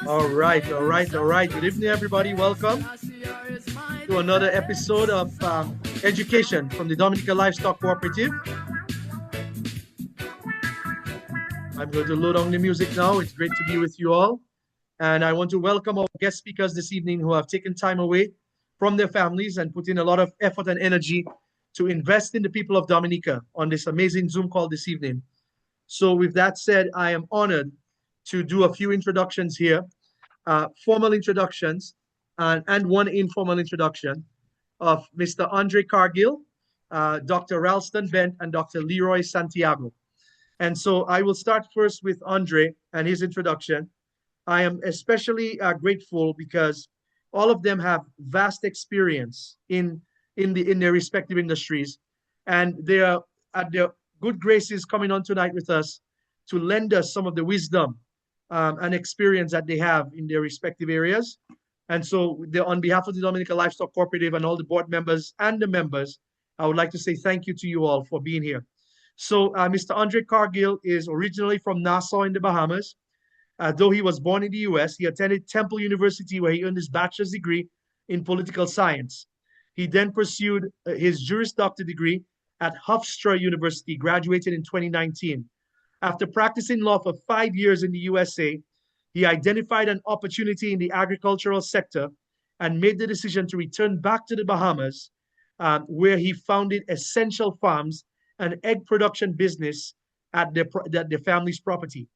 All right, all right, all right. Good evening, everybody. Welcome to another episode of Education from the Dominica Livestock Cooperative. I'm going to load on the music now. It's great to be with you all. And I want to welcome our guest speakers this evening who have taken time away from their families and put in a lot of effort and energy to invest in the people of Dominica on this amazing Zoom call this evening. So with that said, I am honored to do a few introductions here, formal introductions and one informal introduction of Mr. Andre Cargill, Dr. Ralston Bent, and Dr. Leroy Santiago. And so I will start first with Andre and his introduction. I am especially grateful because all of them have vast experience in their respective industries, and they are at their good graces coming on tonight with us to lend us some of the wisdom and experience that they have in their respective areas. And so, on behalf of the Dominica Livestock Cooperative and all the board members and the members, I would like to say thank you to you all for being here. So, Mr. Andre Cargill is originally from Nassau in the Bahamas. Though he was born in the US, he attended Temple University where he earned his bachelor's degree in political science. He then pursued his Juris Doctor degree at Hofstra University, graduated in 2019. After practicing law for 5 years in the USA, he identified an opportunity in the agricultural sector and made the decision to return back to the Bahamas, where he founded Essential Farms, an egg production business at their family's property.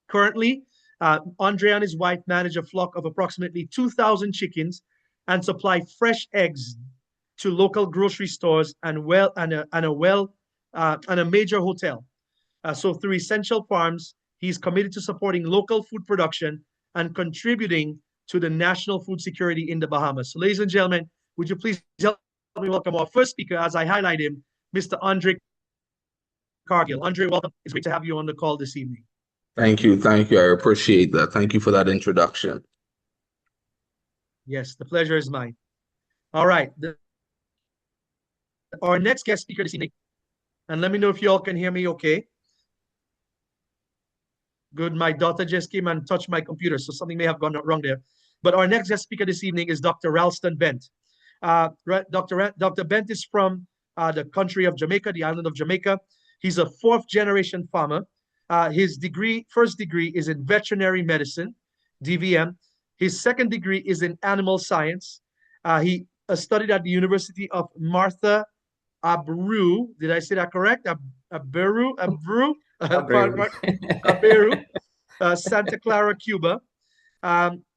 Currently, Andre and his wife manage a flock of approximately 2,000 chickens and supply fresh eggs to local grocery stores and a major hotel. So through Essential Farms, he's committed to supporting local food production and contributing to the national food security in the Bahamas. So, ladies and gentlemen, would you please help me welcome our first speaker, as I highlight him, Mr. Andre Cargill. Andre, welcome. It's great to have you on the call this evening. Thank you. Thank you. I appreciate that. Thank you for that introduction. Yes, the pleasure is mine. All right. Our next guest speaker this evening, and let me know if you all can hear me okay. Good. My daughter just came and touched my computer, so something may have gone wrong there. But our next guest speaker this evening is Dr. Ralston Bent. Dr. Bent is from the country of Jamaica, the island of Jamaica. He's a fourth-generation farmer. His first degree is in veterinary medicine, DVM. His second degree is in animal science. He studied at the University of Martha Abreu. Did I say that correct? Abreu? Abreu, Santa Clara, Cuba.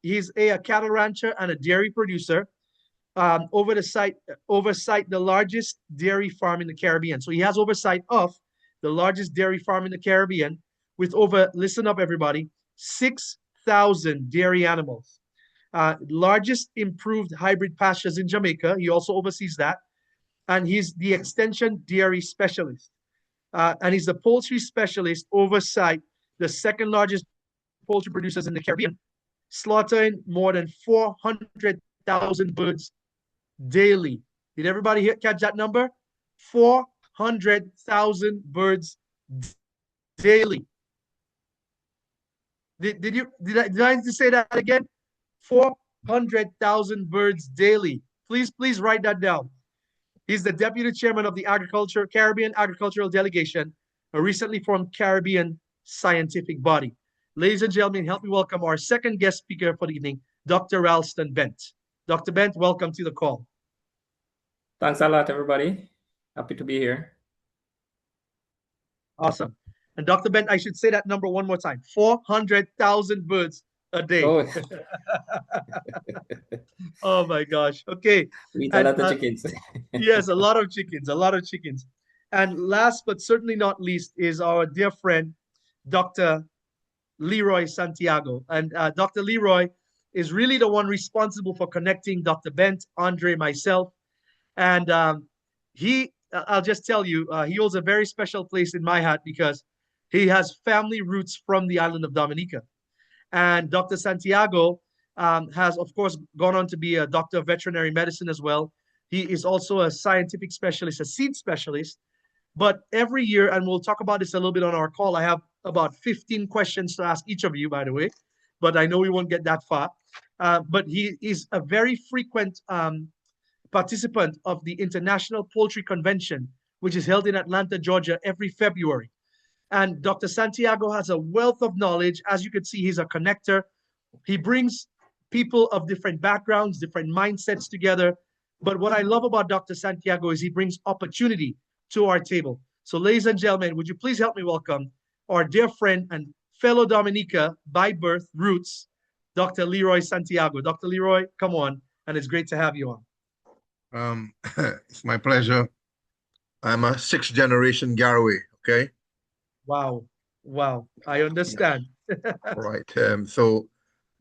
He's a cattle rancher and a dairy producer. Oversight the largest dairy farm in the Caribbean. So he has oversight of the largest dairy farm in the Caribbean with over, listen up everybody, 6,000 dairy animals. Largest improved hybrid pastures in Jamaica. He also oversees that. And he's the extension dairy specialist. And he's the poultry specialist, oversight the second largest poultry producers in the Caribbean, slaughtering more than 400,000 birds daily. Did everybody catch that number? 400,000 birds daily. Did I need to say that again? 400,000 birds daily. Please write that down. He's the deputy chairman of the Caribbean Agricultural Delegation, a recently formed Caribbean scientific body. Ladies and gentlemen, help me welcome our second guest speaker for the evening, Dr. Ralston Bent. Dr. Bent, welcome to the call. Thanks a lot, everybody. Happy to be here. Awesome. And Dr. Bent, I should say that number one more time. 400,000 birds a day. Oh, oh my gosh. Okay. we eat a lot of chickens. Yes, a lot of chickens. And last but certainly not least is our dear friend, Dr. Leroy Santiago. And Dr. Leroy is really the one responsible for connecting Dr. Bent, Andre, myself. And I'll just tell you, he holds a very special place in my heart because he has family roots from the island of Dominica. And Dr. Santiago has, of course, gone on to be a doctor of veterinary medicine as well. He is also a scientific specialist, a seed specialist. But every year, and we'll talk about this a little bit on our call, I have about 15 questions to ask each of you, by the way, but I know we won't get that far. But he is a very frequent participant of the International Poultry Convention, which is held in Atlanta, Georgia, every February. And Dr. Santiago has a wealth of knowledge. As you can see, he's a connector. He brings people of different backgrounds, different mindsets together. But what I love about Dr. Santiago is he brings opportunity to our table. So, ladies and gentlemen, would you please help me welcome our dear friend and fellow Dominica by birth, roots, Dr. Leroy Santiago. Dr. Leroy, come on, and it's great to have you on. It's my pleasure. I'm a sixth generation Garaway, okay? Wow. Wow. I understand. Right. So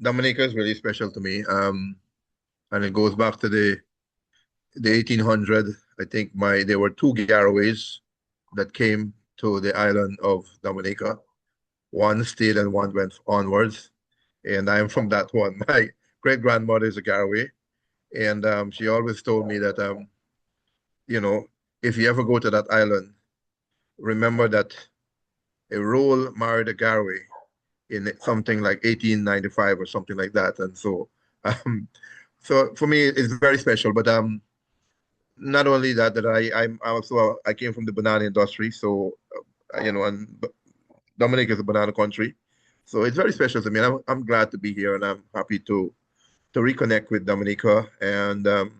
Dominica is really special to me. And it goes back to the 1800. I think there were two Garaways that came to the island of Dominica. One stayed and one went onwards. And I'm from that one. My great grandmother is a Garaway. And she always told me that if you ever go to that island, remember that a Role married a Garaway in something like 1895 or something like that. And so for me, it's very special. But not only that, I came from the banana industry. So, and Dominica is a banana country. So it's very special to me. And I'm glad to be here, and I'm happy to reconnect with Dominica and the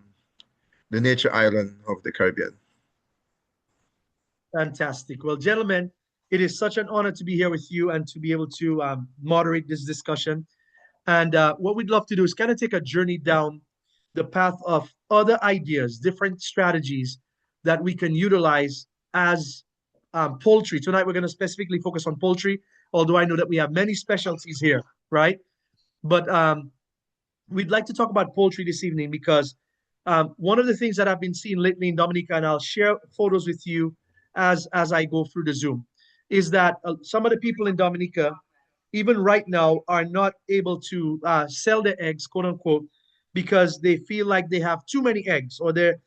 nature island of the Caribbean. Fantastic. Well, gentlemen, it is such an honor to be here with you and to be able to moderate this discussion. And what we'd love to do is kind of take a journey down the path of other ideas, different strategies that we can utilize as poultry. Tonight, we're going to specifically focus on poultry, although I know that we have many specialties here, right? But we'd like to talk about poultry this evening because one of the things that I've been seeing lately in Dominica, and I'll share photos with you as I go through the Zoom, is that some of the people in Dominica, even right now, are not able to sell their eggs, quote unquote, because they feel like they have too many eggs, or the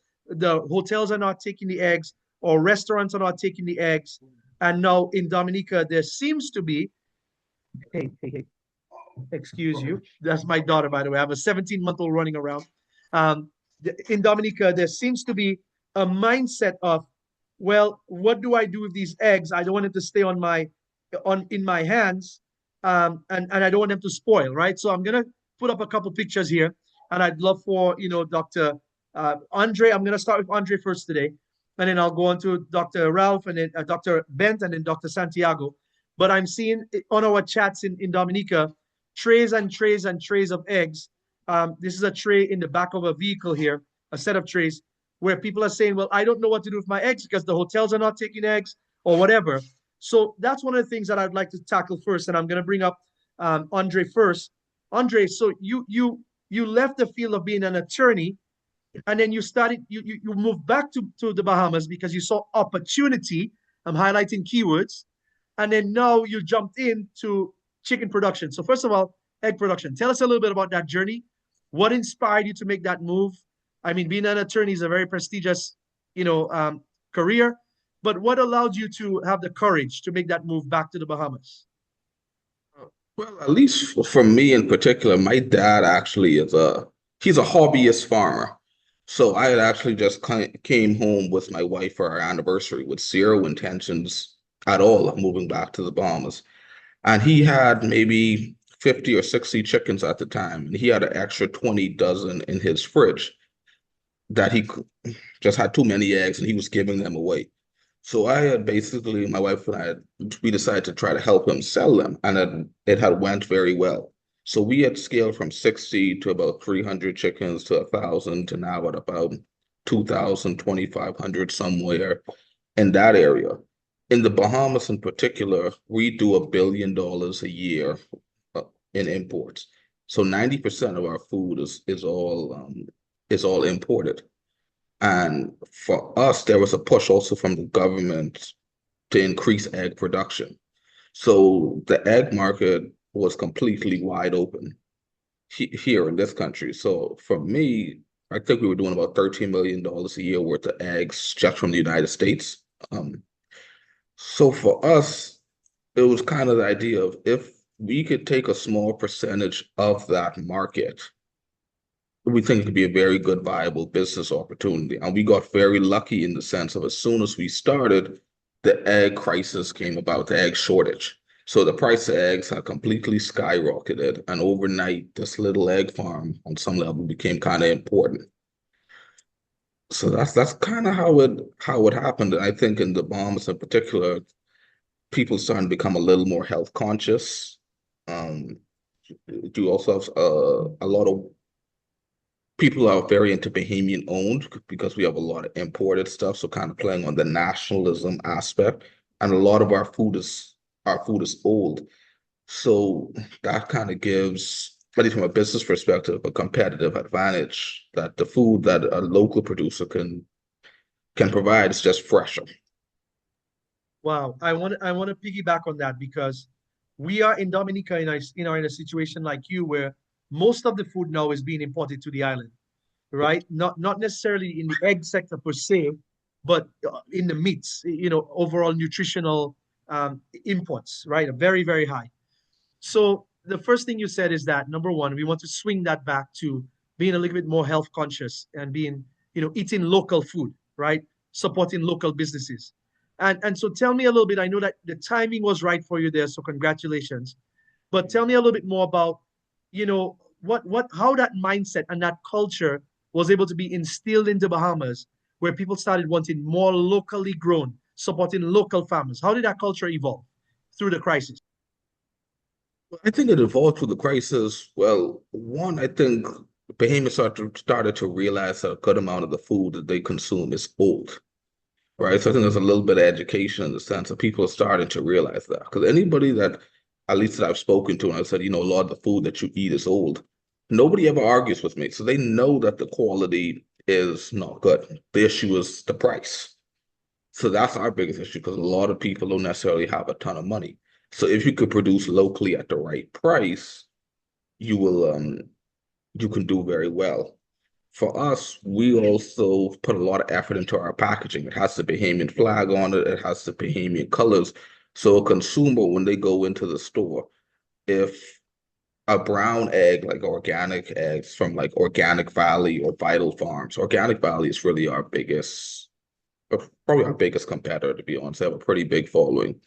hotels are not taking the eggs, or restaurants are not taking the eggs. And now in Dominica, there seems to be, hey, excuse you, that's my daughter, by the way. I have a 17-month-old running around. In Dominica, there seems to be a mindset of, well, what do I do with these eggs? I don't want them to stay in my hands, and I don't want them to spoil, right? So I'm gonna put up a couple pictures here, and I'd love for Dr. Andre. I'm gonna start with Andre first today, and then I'll go on to Dr. Ralph, and then Dr. Bent, and then Dr. Santiago. But I'm seeing on our chats in Dominica trays and trays and trays of eggs. This is a tray in the back of a vehicle here, a set of trays, where people are saying, well, I don't know what to do with my eggs because the hotels are not taking eggs or whatever. So that's one of the things that I'd like to tackle first. And I'm going to bring up Andre first. Andre, so you left the field of being an attorney, and then you moved back to the Bahamas because you saw opportunity. I'm highlighting keywords. And then now you jumped into chicken production. So first of all, egg production. Tell us a little bit about that journey. What inspired you to make that move? I mean, being an attorney is a very prestigious, career. But what allowed you to have the courage to make that move back to the Bahamas? Well, at least for me in particular, my dad actually he's a hobbyist farmer. So I had actually just came home with my wife for our anniversary with zero intentions at all of moving back to the Bahamas. And he had maybe 50 or 60 chickens at the time, and he had an extra 20 dozen in his fridge that he just had too many eggs, and he was giving them away. So I had basically, my wife and I, we decided to try to help him sell them, and it had went very well. So we had scaled from 60 to about 300 chickens to 1,000 to now at about 2,000, 2,500 somewhere in that area. In the Bahamas in particular, we do $1 billion a year in imports. So 90% of our food is all imported. And for us, there was a push also from the government to increase egg production. So the egg market was completely wide open here in this country. So for me, I think we were doing about $13 million a year worth of eggs just from the United States. So for us, it was kind of the idea of if we could take a small percentage of that market, we think it could be a very good, viable business opportunity. And we got very lucky in the sense of as soon as we started, the egg crisis came about, the egg shortage. So the price of eggs had completely skyrocketed, and overnight, this little egg farm on some level became kind of important. So that's kind of how it happened. And I think in the Bahamas in particular, people starting to become a little more health conscious. Um, you also have a lot of people are very into Bahamian owned because we have a lot of imported stuff, so kind of playing on the nationalism aspect. And a lot of our food is old. So that kind of gives, at least from a business perspective, a competitive advantage that the food that a local producer can provide is just fresher. Wow, I want to piggyback on that because we are in Dominica in a situation like you where most of the food now is being imported to the island, right? Not necessarily in the egg sector per se, but in the meats, overall nutritional imports, right? Are very, very high. So the first thing you said is that number one, we want to swing that back to being a little bit more health conscious and being, eating local food, right? Supporting local businesses. And so tell me a little bit. I know that the timing was right for you there, so congratulations. But tell me a little bit more about, what how that mindset and that culture was able to be instilled in the Bahamas, where people started wanting more locally grown, supporting local farmers. How did that culture evolve through the crisis? I think it evolved through the crisis. Well, one, I think Bahamians started to realize that a good amount of the food that they consume is old, right? So I think there's a little bit of education in the sense that people are starting to realize that. Because anybody that, at least that I've spoken to, and I've said, a lot of the food that you eat is old, nobody ever argues with me. So they know that the quality is not good. The issue is the price. So that's our biggest issue because a lot of people don't necessarily have a ton of money. So if you could produce locally at the right price, you will you can do very well. For us, we also put a lot of effort into our packaging. It has the Bahamian flag on it, it has the Bahamian colors. So a consumer, when they go into the store, if a brown egg, like organic eggs from like Organic Valley or Vital Farms, Organic Valley is really probably our biggest competitor, to be honest. They have a pretty big following.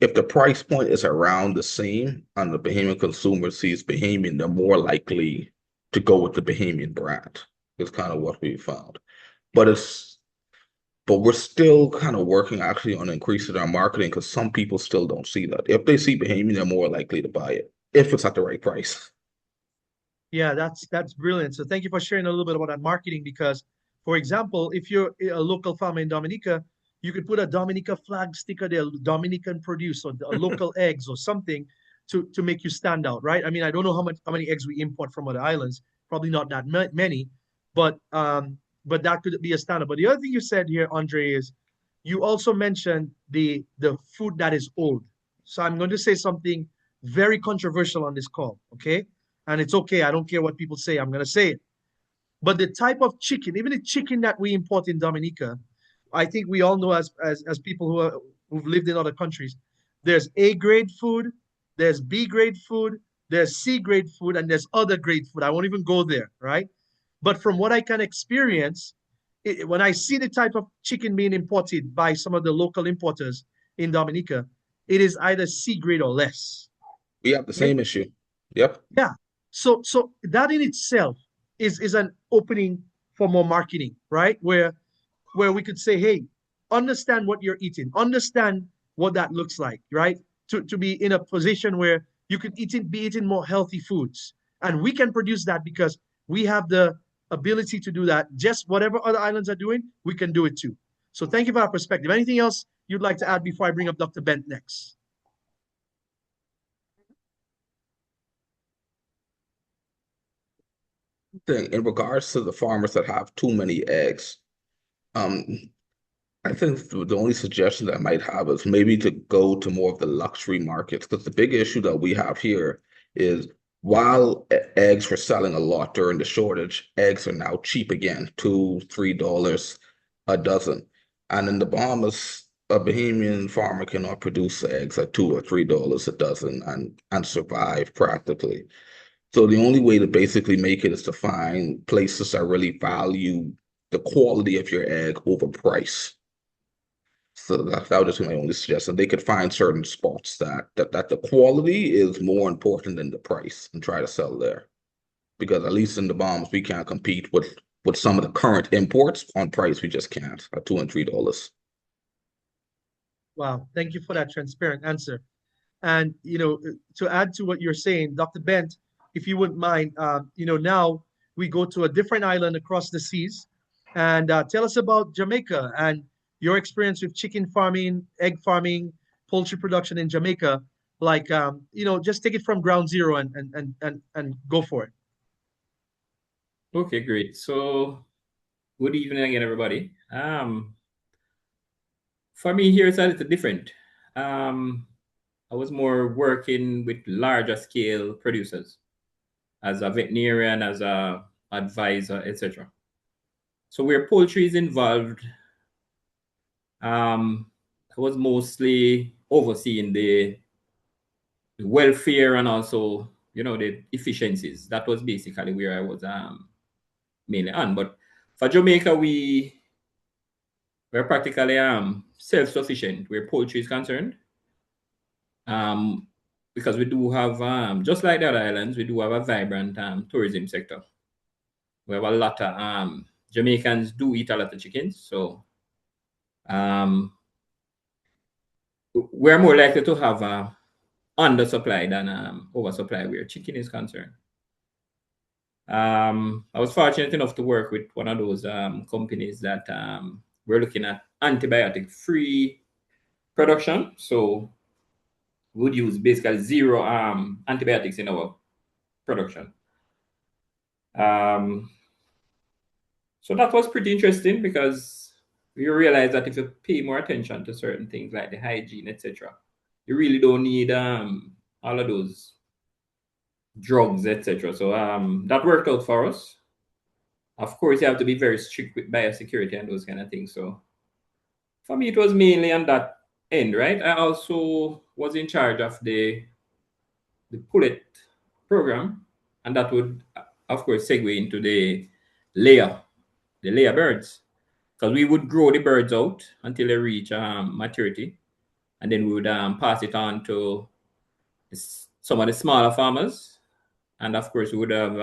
If the price point is around the same and the Bahamian consumer sees Bahamian, they're more likely to go with the Bahamian brand. Is kind of what we found. But it's but we're still kind of working actually on increasing our marketing because some people still don't see that. If they see Bahamian, they're more likely to buy it if it's at the right price. Yeah, that's brilliant. So thank you for sharing a little bit about that marketing because, for example, if you're a local farmer in Dominica, you could put a Dominica flag sticker there, Dominican produce or a local eggs or something to make you stand out, right? I mean, I don't know how many eggs we import from other islands, probably not that many, but that could be a standard. But the other thing you said here, Andre, is you also mentioned the food that is old. So I'm going to say something very controversial on this call, okay? And it's okay. I don't care what people say. I'm gonna say it. But the type of chicken, even the chicken that we import in Dominica, I think we all know as people who've lived in other countries, there's A grade food, there's B grade food, there's C grade food, and there's other grade food. I won't even go there, right? But from what I can experience, when I see the type of chicken being imported by some of the local importers in Dominica, it is either C grade or less. We have the Okay? same issue. Yep. Yeah. So that in itself is an opening for more marketing, right? Where we could say, hey, understand what you're eating, understand what that looks like, right? To be in a position where you could be eating more healthy foods. And we can produce that because we have the ability to do that. Just whatever other islands are doing, we can do it too. So thank you for our perspective. Anything else you'd like to add before I bring up Dr. Bent next? Thing in regards to the farmers that have too many eggs, um, I think the only suggestion that I might have is maybe to go to more of the luxury markets because the big issue that we have here is while eggs were selling a lot during the shortage, eggs are now cheap again, $2, $3 a dozen. And in the Bahamas, a Bahamian farmer cannot produce eggs at $2 or $3 a dozen and survive practically. So the only way to basically make it is to find places that really value the quality of your egg over price. So that would just be my only suggestion. They could find certain spots that the quality is more important than the price and try to sell there. Because at least in the bombs, we can't compete with some of the current imports on price. We just can't at $2 and $3. Wow, thank you for that transparent answer. And to add to what you're saying, Dr. Bent, if you wouldn't mind, now we go to a different island across the seas, and tell us about Jamaica and your experience with chicken farming, egg farming, poultry production in Jamaica. Like, just take it from ground zero and go for it. Okay, great. So, good evening again, everybody. For me here, it's a little different. I was more working with larger scale producers as a veterinarian, as a advisor, etc. So where poultry is involved, I was mostly overseeing the welfare and also, the efficiencies. That was basically where I was mainly on. But for Jamaica, we're practically self-sufficient where poultry is concerned. Because we do have, just like the other islands, we do have a vibrant tourism sector. We have a lot of Jamaicans do eat a lot of chickens, so we're more likely to have undersupply than oversupply where chicken is concerned. I was fortunate enough to work with one of those companies that we're looking at antibiotic-free production. So we would use basically zero antibiotics in our production. So that was pretty interesting because you realize that if you pay more attention to certain things like the hygiene, etc., you really don't need all of those drugs, etc. So that worked out for us. Of course, you have to be very strict with biosecurity and those kind of things. So for me, it was mainly on that end, right? I also was in charge of the pullet program, and that would, of course, segue into the layer birds, because we would grow the birds out until they reach maturity, and then we would pass it on to some of the smaller farmers, and of course we would have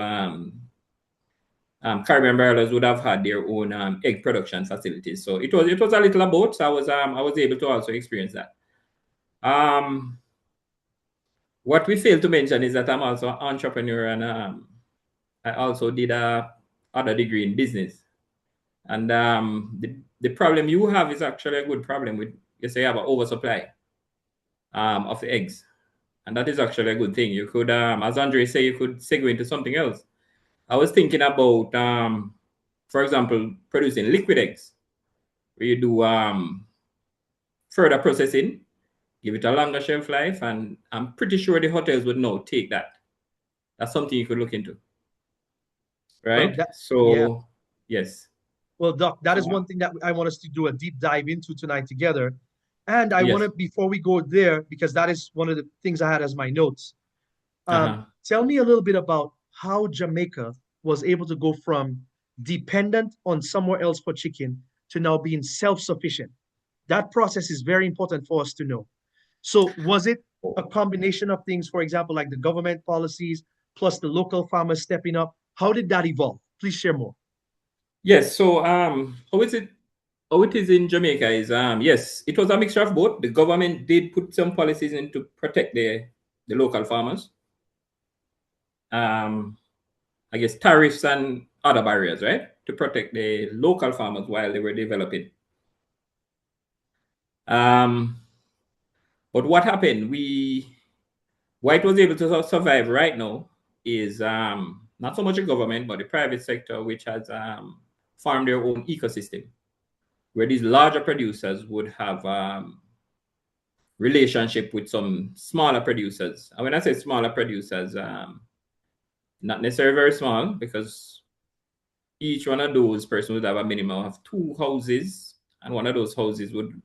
Caribbean broilers would have had their own egg production facilities. So it was a little of both. So I was able to also experience that. What we failed to mention is that I'm also an entrepreneur, and I also did a other degree in business. And the problem you have is actually a good problem with, you say, you have an oversupply of the eggs. And that is actually a good thing. You could, as Andre say, you could segue into something else. I was thinking about, for example, producing liquid eggs, where you do further processing, give it a longer shelf life, and I'm pretty sure the hotels would now take that. That's something you could look into, right? Yeah. So, yes. Well, Doc, that is one thing that I want us to do a deep dive into tonight together. And I want to, before we go there, because that is one of the things I had as my notes. Tell me a little bit about how Jamaica was able to go from dependent on somewhere else for chicken to now being self-sufficient. That process is very important for us to know. So was it a combination of things, for example, like the government policies plus the local farmers stepping up? How did that evolve? Please share more. Yes. So how it is in Jamaica is yes, it was a mixture of both. The government did put some policies in to protect the local farmers. I guess tariffs and other barriers, right, to protect the local farmers while they were developing. But what happened? Why it was able to survive right now is not so much the government, but the private sector, which has formed their own ecosystem, where these larger producers would have relationship with some smaller producers. And when I say smaller producers, not necessarily very small, because each one of those persons would have a minimum of 2 houses, and one of those houses would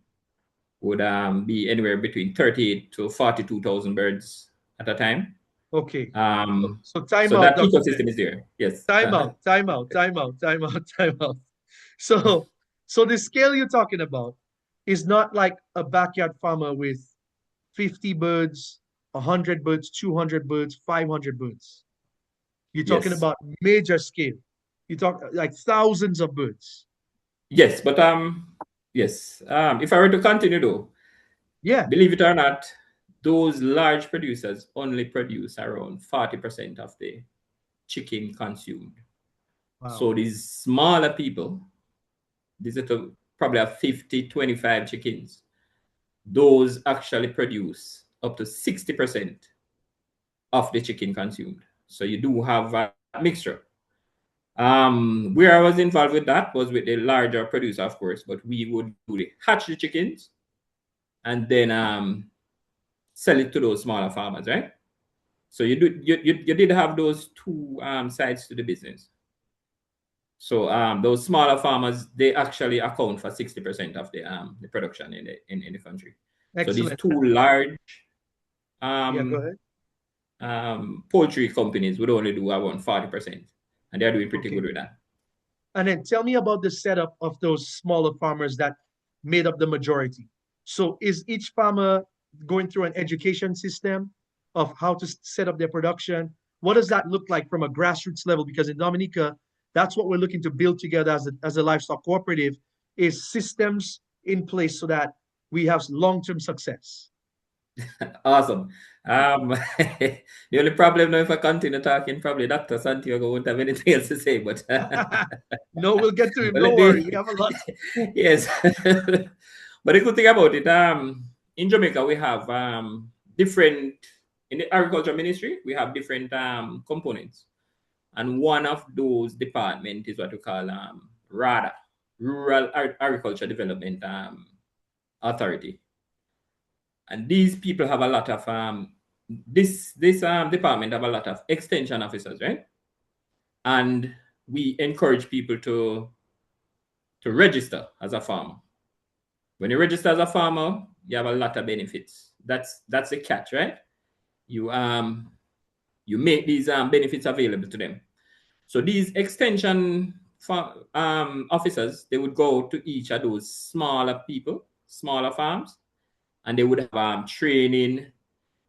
would be anywhere between 38 to 42,000 birds at a time. Okay. Um, So time so out, that Dr. Ben. ecosystem is there. Yes. Time out, time out, time out, time out, time out. So, so the scale you're talking about is not like a backyard farmer with 50 birds, 100 birds, 200 birds, 500 birds. You're talking Yes. about major scale. You talk like thousands of birds. Yes, but yes. If I were to continue though, Yeah. believe it or not, those large producers only produce around 40% of the chicken consumed. Wow. So these smaller people, these are probably have 50, 25 chickens. Those actually produce up to 60% of the chicken consumed. So you do have a mixture. Where I was involved with that was with the larger producer, of course, but we would hatch the chickens and then sell it to those smaller farmers, right? So you did have those two sides to the business. So those smaller farmers, they actually account for 60% of the production in the country. So these Excellent. two large Yeah, go ahead. poultry companies would only do around 40%, and they're doing pretty Okay. good with that. And then tell me about the setup of those smaller farmers that made up the majority. So is each farmer going through an education system of how to set up their production? What does that look like from a grassroots level? Because in Dominica, that's what we're looking to build together as a livestock cooperative, is systems in place so that we have long-term success. Awesome. The only problem now, if I continue talking, probably Dr. Santiago won't have anything else to say, but No, we'll get to him. but Don't let worry. me, We have a lot. yes. But the good thing about it, in Jamaica, we have different, in the agriculture ministry, we have different components. And one of those departments is what we call RADA, Rural Agriculture Development Authority. And these people have a lot of this department have a lot of extension officers, right? And we encourage people to register as a farmer. When you register as a farmer, you have a lot of benefits. That's the catch, right? You make these benefits available to them. So these extension officers, they would go to each of those smaller people, smaller farms, and they would have training.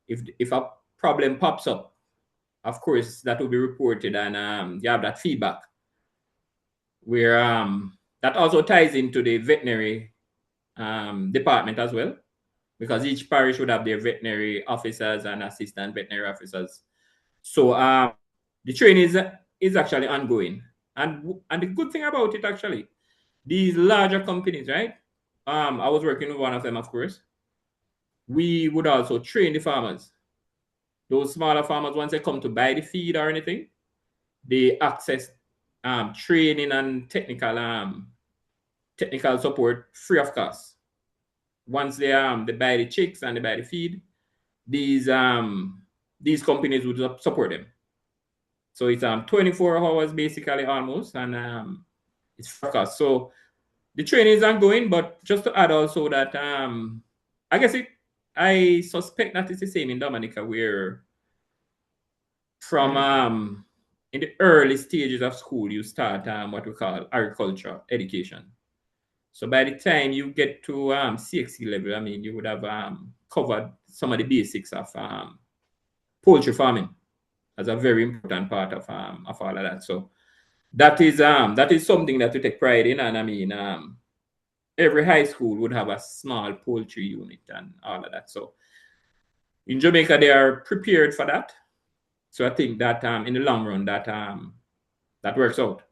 If a problem pops up, of course, that will be reported, and you have that feedback. Where that also ties into the veterinary department as well, because each parish would have their veterinary officers and assistant veterinary officers. So the training is actually ongoing, and the good thing about it, actually, these larger companies, right? I was working with one of them, of course. We would also train the farmers. Those smaller farmers, once they come to buy the feed or anything, they access training and technical support free of cost. Once they buy the chicks and they buy the feed, these companies would support them. So it's 24 hours basically almost, and it's free of cost. So the training is ongoing, but just to add also that I suspect that it's the same in Dominica, where from in the early stages of school, you start what we call agriculture education. So by the time you get to CXC level, I mean, you would have covered some of the basics of poultry farming as a very important part of all of that. So that is something that we take pride in, and I mean, every high school would have a small poultry unit and all of that. So in Jamaica, they are prepared for that. So I think that in the long run, that works out.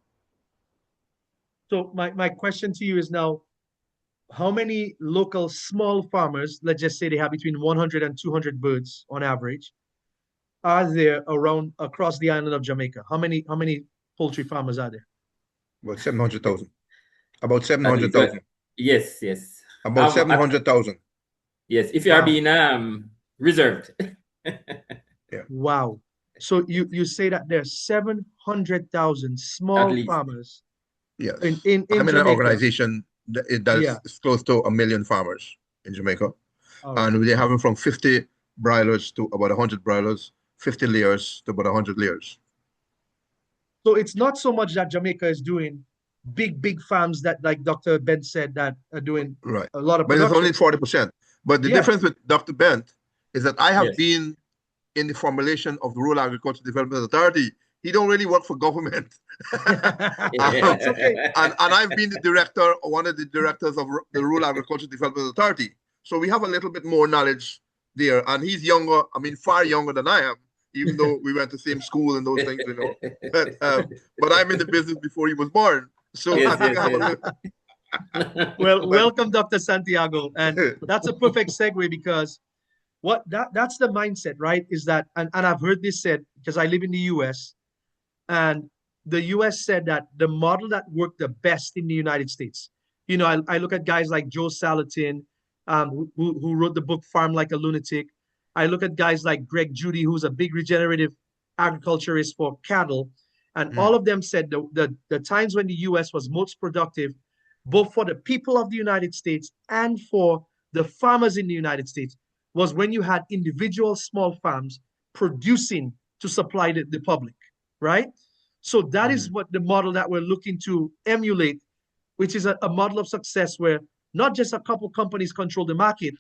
So my question to you is now, how many local small farmers, let's just say they have between 100 and 200 birds on average, are there around across the island of Jamaica? How many poultry farmers are there? About 700,000. About 700,000. Yes, yes. About 700,000. Yes, if you are being reserved. Yeah. Wow. So you say that there are 700,000 small farmers. Yes. In I'm in an Jamaica. organization that it does, it's close to 1 million farmers in Jamaica. All right. And they're having from 50 broilers to about 100 broilers, 50 layers to about 100 layers. So it's not so much that Jamaica is doing big farms that, like Dr. Ben said, that are doing Right. a lot of But it's only production. 40%. But the Yeah. difference with Dr. Bent is that I have Yes. been in the formulation of the Rural Agriculture Development Authority. He don't really work for government. It's okay. And I've been the director, or one of the directors of the Rural Agriculture Development Authority. So we have a little bit more knowledge there. And he's younger, I mean, far younger than I am, even though we went to the same school and those things, you know. But I'm in the business before he was born. So I Yes, think yes, I have a yes. little. Well, welcome, Dr. Santiago. And that's a perfect segue because that's the mindset, right? Is that, and I've heard this said because I live in the US, and the US said that the model that worked the best in the United States. You know, I look at guys like Joe Salatin, who wrote the book Farm Like a Lunatic. I look at guys like Greg Judy, who's a big regenerative agriculturist for cattle. And all of them said the times when the US was most productive, both for the people of the United States and for the farmers in the United States, was when you had individual small farms producing to supply the public, right? So that is what the model that we're looking to emulate, which is a model of success where not just a couple companies control the market,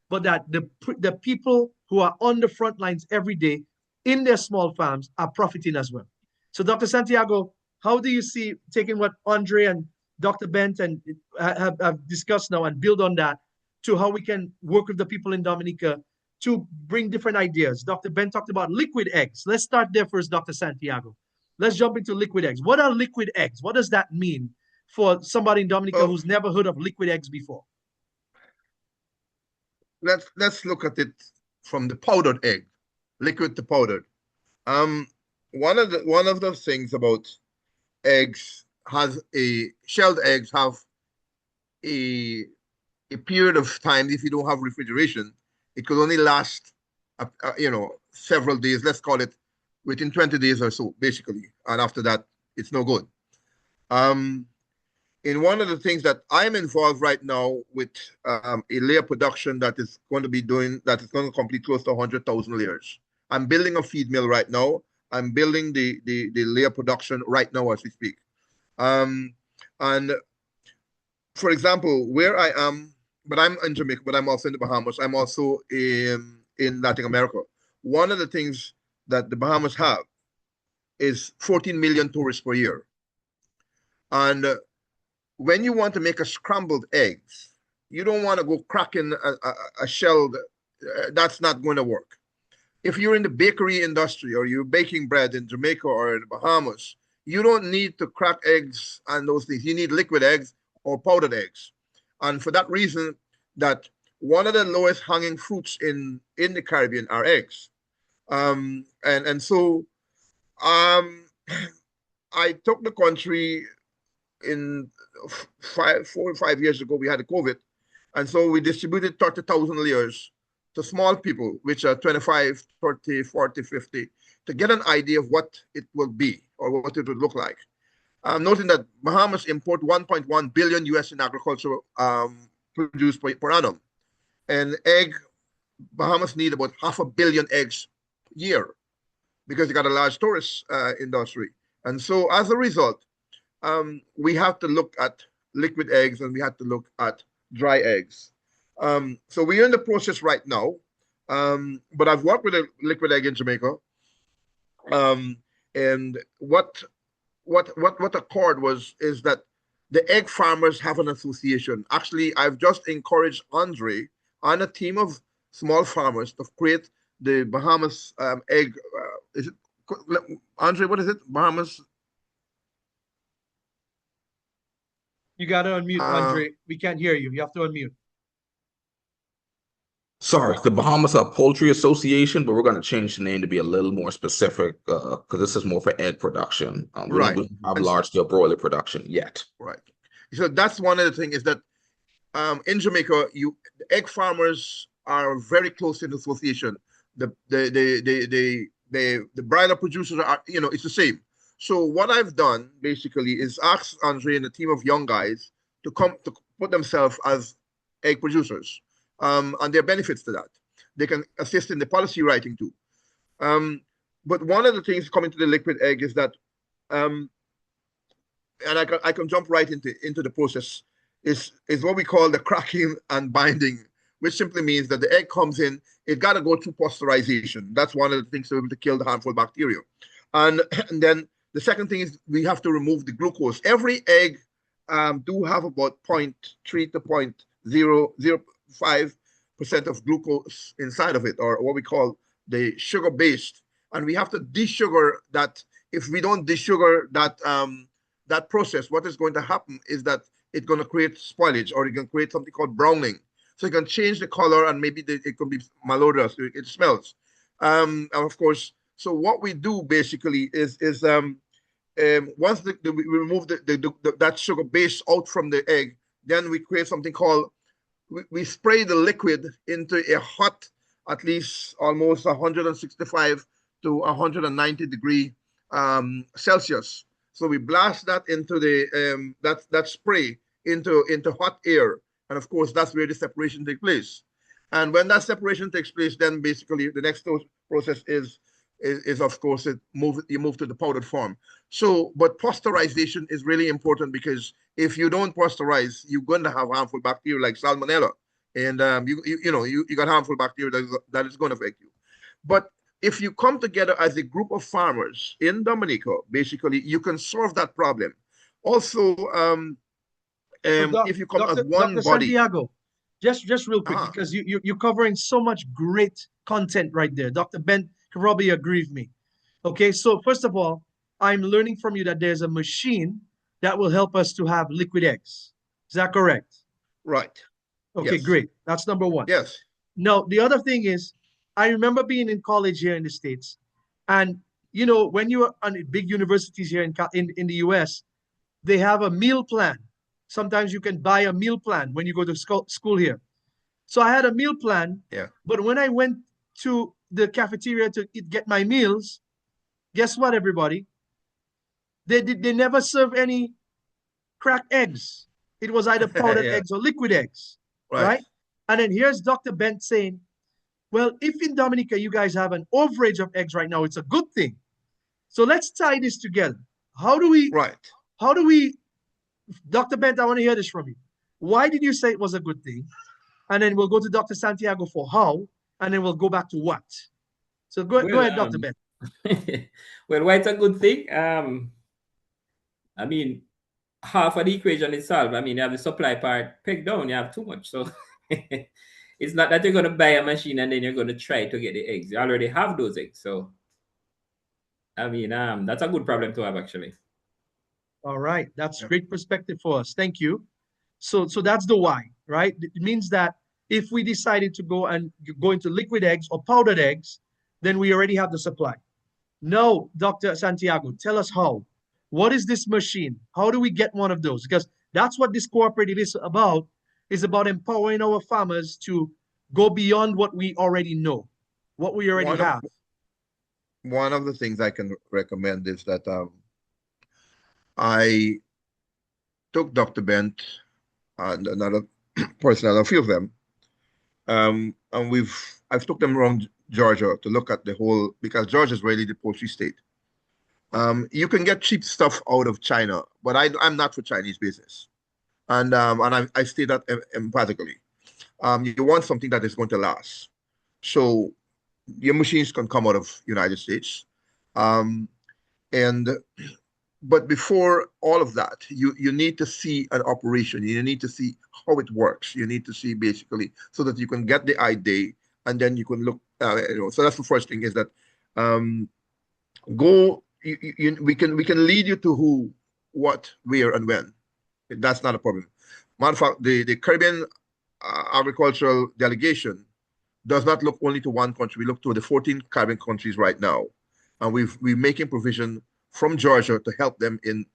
but that the people who are on the front lines every day in their small farms are profiting as well. So, Dr. Santiago, how do you see taking what Andre and Dr. Bent and have discussed now and build on that to how we can work with the people in Dominica to bring different ideas? Dr. Bent talked about liquid eggs. Let's start there first, Dr. Santiago. Let's jump into liquid eggs. What are liquid eggs? What does that mean for somebody in Dominica who's never heard of liquid eggs before? Let's look at it from the powdered egg, liquid to powdered. One of the things about eggs has shelled eggs have a period of time. If you don't have refrigeration, it could only last several days. Let's call it within 20 days or so, basically, and after that, it's no good. In one of the things that I'm involved right now with a layer production that is going to complete close to 100,000 layers. I'm building a feed mill right now. I'm building the layer production right now as we speak. And for example, where I am, but I'm in Jamaica, but I'm also in the Bahamas. I'm also in Latin America. One of the things that the Bahamas have is 14 million tourists per year. And when you want to make a scrambled eggs, you don't want to go cracking a shell. That's not going to work. If you're in the bakery industry or you're baking bread in Jamaica or in the Bahamas, you don't need to crack eggs and those things. You need liquid eggs or powdered eggs. And for that reason, that one of the lowest hanging fruits in the Caribbean are eggs. So I took the country in 4 or 5 years ago. We had COVID, and so we distributed 30,000 layers to small people, which are 25, 30, 40, 50, to get an idea of what it will be or what it would look like. Noting that Bahamas import 1.1 billion US in agriculture produced per annum, and Bahamas need about 500 million eggs a year because they got a large tourist industry. And so as a result, we have to look at liquid eggs and we have to look at dry eggs. So we're in the process right now, but I've worked with a liquid egg in Jamaica. And what occurred is that the egg farmers have an association. Actually, I've just encouraged Andre and a team of small farmers to create the Bahamas egg. Is it Andre? What is it? Bahamas. You got to unmute, Andre. We can't hear you. You have to unmute. Sorry, the Bahamas Poultry Association, but we're going to change the name to be a little more specific because this is more for egg production. We Right. don't have large-scale broiler production yet. Right. So that's one of the things is that in Jamaica, the egg farmers are very close in the association. The broiler producers are, it's the same. So what I've done basically is ask Andre and a team of young guys to come to put themselves as egg producers. and there are benefits to that. They can assist in the policy writing too. But one of the things coming to the liquid egg is that, and I can jump right into the process, is what we call the cracking and binding, which simply means that the egg comes in, it got to go through pasteurization. That's one of the things to be able to kill the harmful bacteria. And then the second thing is we have to remove the glucose. Every egg do have about 0.3 to 0.005% of glucose inside of it, or what we call the sugar-based. And we have to desugar that. If we don't desugar that process, what is going to happen is that it's going to create spoilage, or it can create something called browning. So it can change the color, and maybe it can be malodorous. It smells. And of course, so what we do basically is once we remove that sugar base out from the egg, then we create something called, we spray the liquid into a hot, at least almost 165 to 190 degree Celsius. So we blast that into the that spray into hot air, and of course that's where the separation takes place. And when that separation takes place, then basically the next process is of course you move to the powdered form. So, but pasteurization is really important, because if you don't pasteurize, you're going to have harmful bacteria like salmonella, and you got harmful bacteria that is going to affect you. But if you come together as a group of farmers in Dominica, basically you can solve that problem. Also, if you come as one Dr. body. Santiago, just real quick, because you're covering so much great content right there. Dr. Ben can probably agree with me. Okay, so first of all, I'm learning from you that there's a machine that will help us to have liquid eggs. Is that correct? Right. Okay, Yes. great. That's number one. Yes. Now, the other thing is, I remember being in college here in the States, and when you are on big universities here in the US, they have a meal plan. Sometimes you can buy a meal plan when you go to school here. So I had a meal plan, Yeah. but when I went to the cafeteria to get my meals, guess what, everybody? They never serve any cracked eggs. It was either powdered Yeah. eggs or liquid eggs, Right. right? And then here's Dr. Bent saying, well, if in Dominica you guys have an overage of eggs right now, it's a good thing. So let's tie this together. How do we, Dr. Bent, I want to hear this from you. Why did you say it was a good thing? And then we'll go to Dr. Santiago for how, and then we'll go back to what. So go ahead, Dr. Bent. Well, why it's a good thing? I mean, half of the equation is solved. I mean, you have the supply part pegged down, you have too much. So it's not that you're going to buy a machine and then you're going to try to get the eggs. You already have those eggs. So, I mean, that's a good problem to have, actually. All right. That's great perspective for us. Thank you. So that's the why, right? It means that if we decided to go into liquid eggs or powdered eggs, then we already have the supply. Now, Dr. Santiago, tell us how. What is this machine? How do we get one of those? Because that's what this cooperative is about empowering our farmers to go beyond what we already know, what we already have. One of the things I can recommend is that I took Dr. Bent and another person, and a few of them, and I've took them around Georgia to look at the whole, because Georgia is really the poultry state. You can get cheap stuff out of China, but I'm not for Chinese business, and I state that emphatically. You want something that is going to last, so your machines can come out of United States, but before all of that, you need to see an operation. You need to see how it works. You need to see basically so that you can get the idea, and then you can look. So that's the first thing, is that we can lead you to who, what, where, and when. That's not a problem. Matter of fact, the Caribbean agricultural delegation does not look only to one country. We look to the 14 Caribbean countries right now, and we're making provision from Georgia to help them in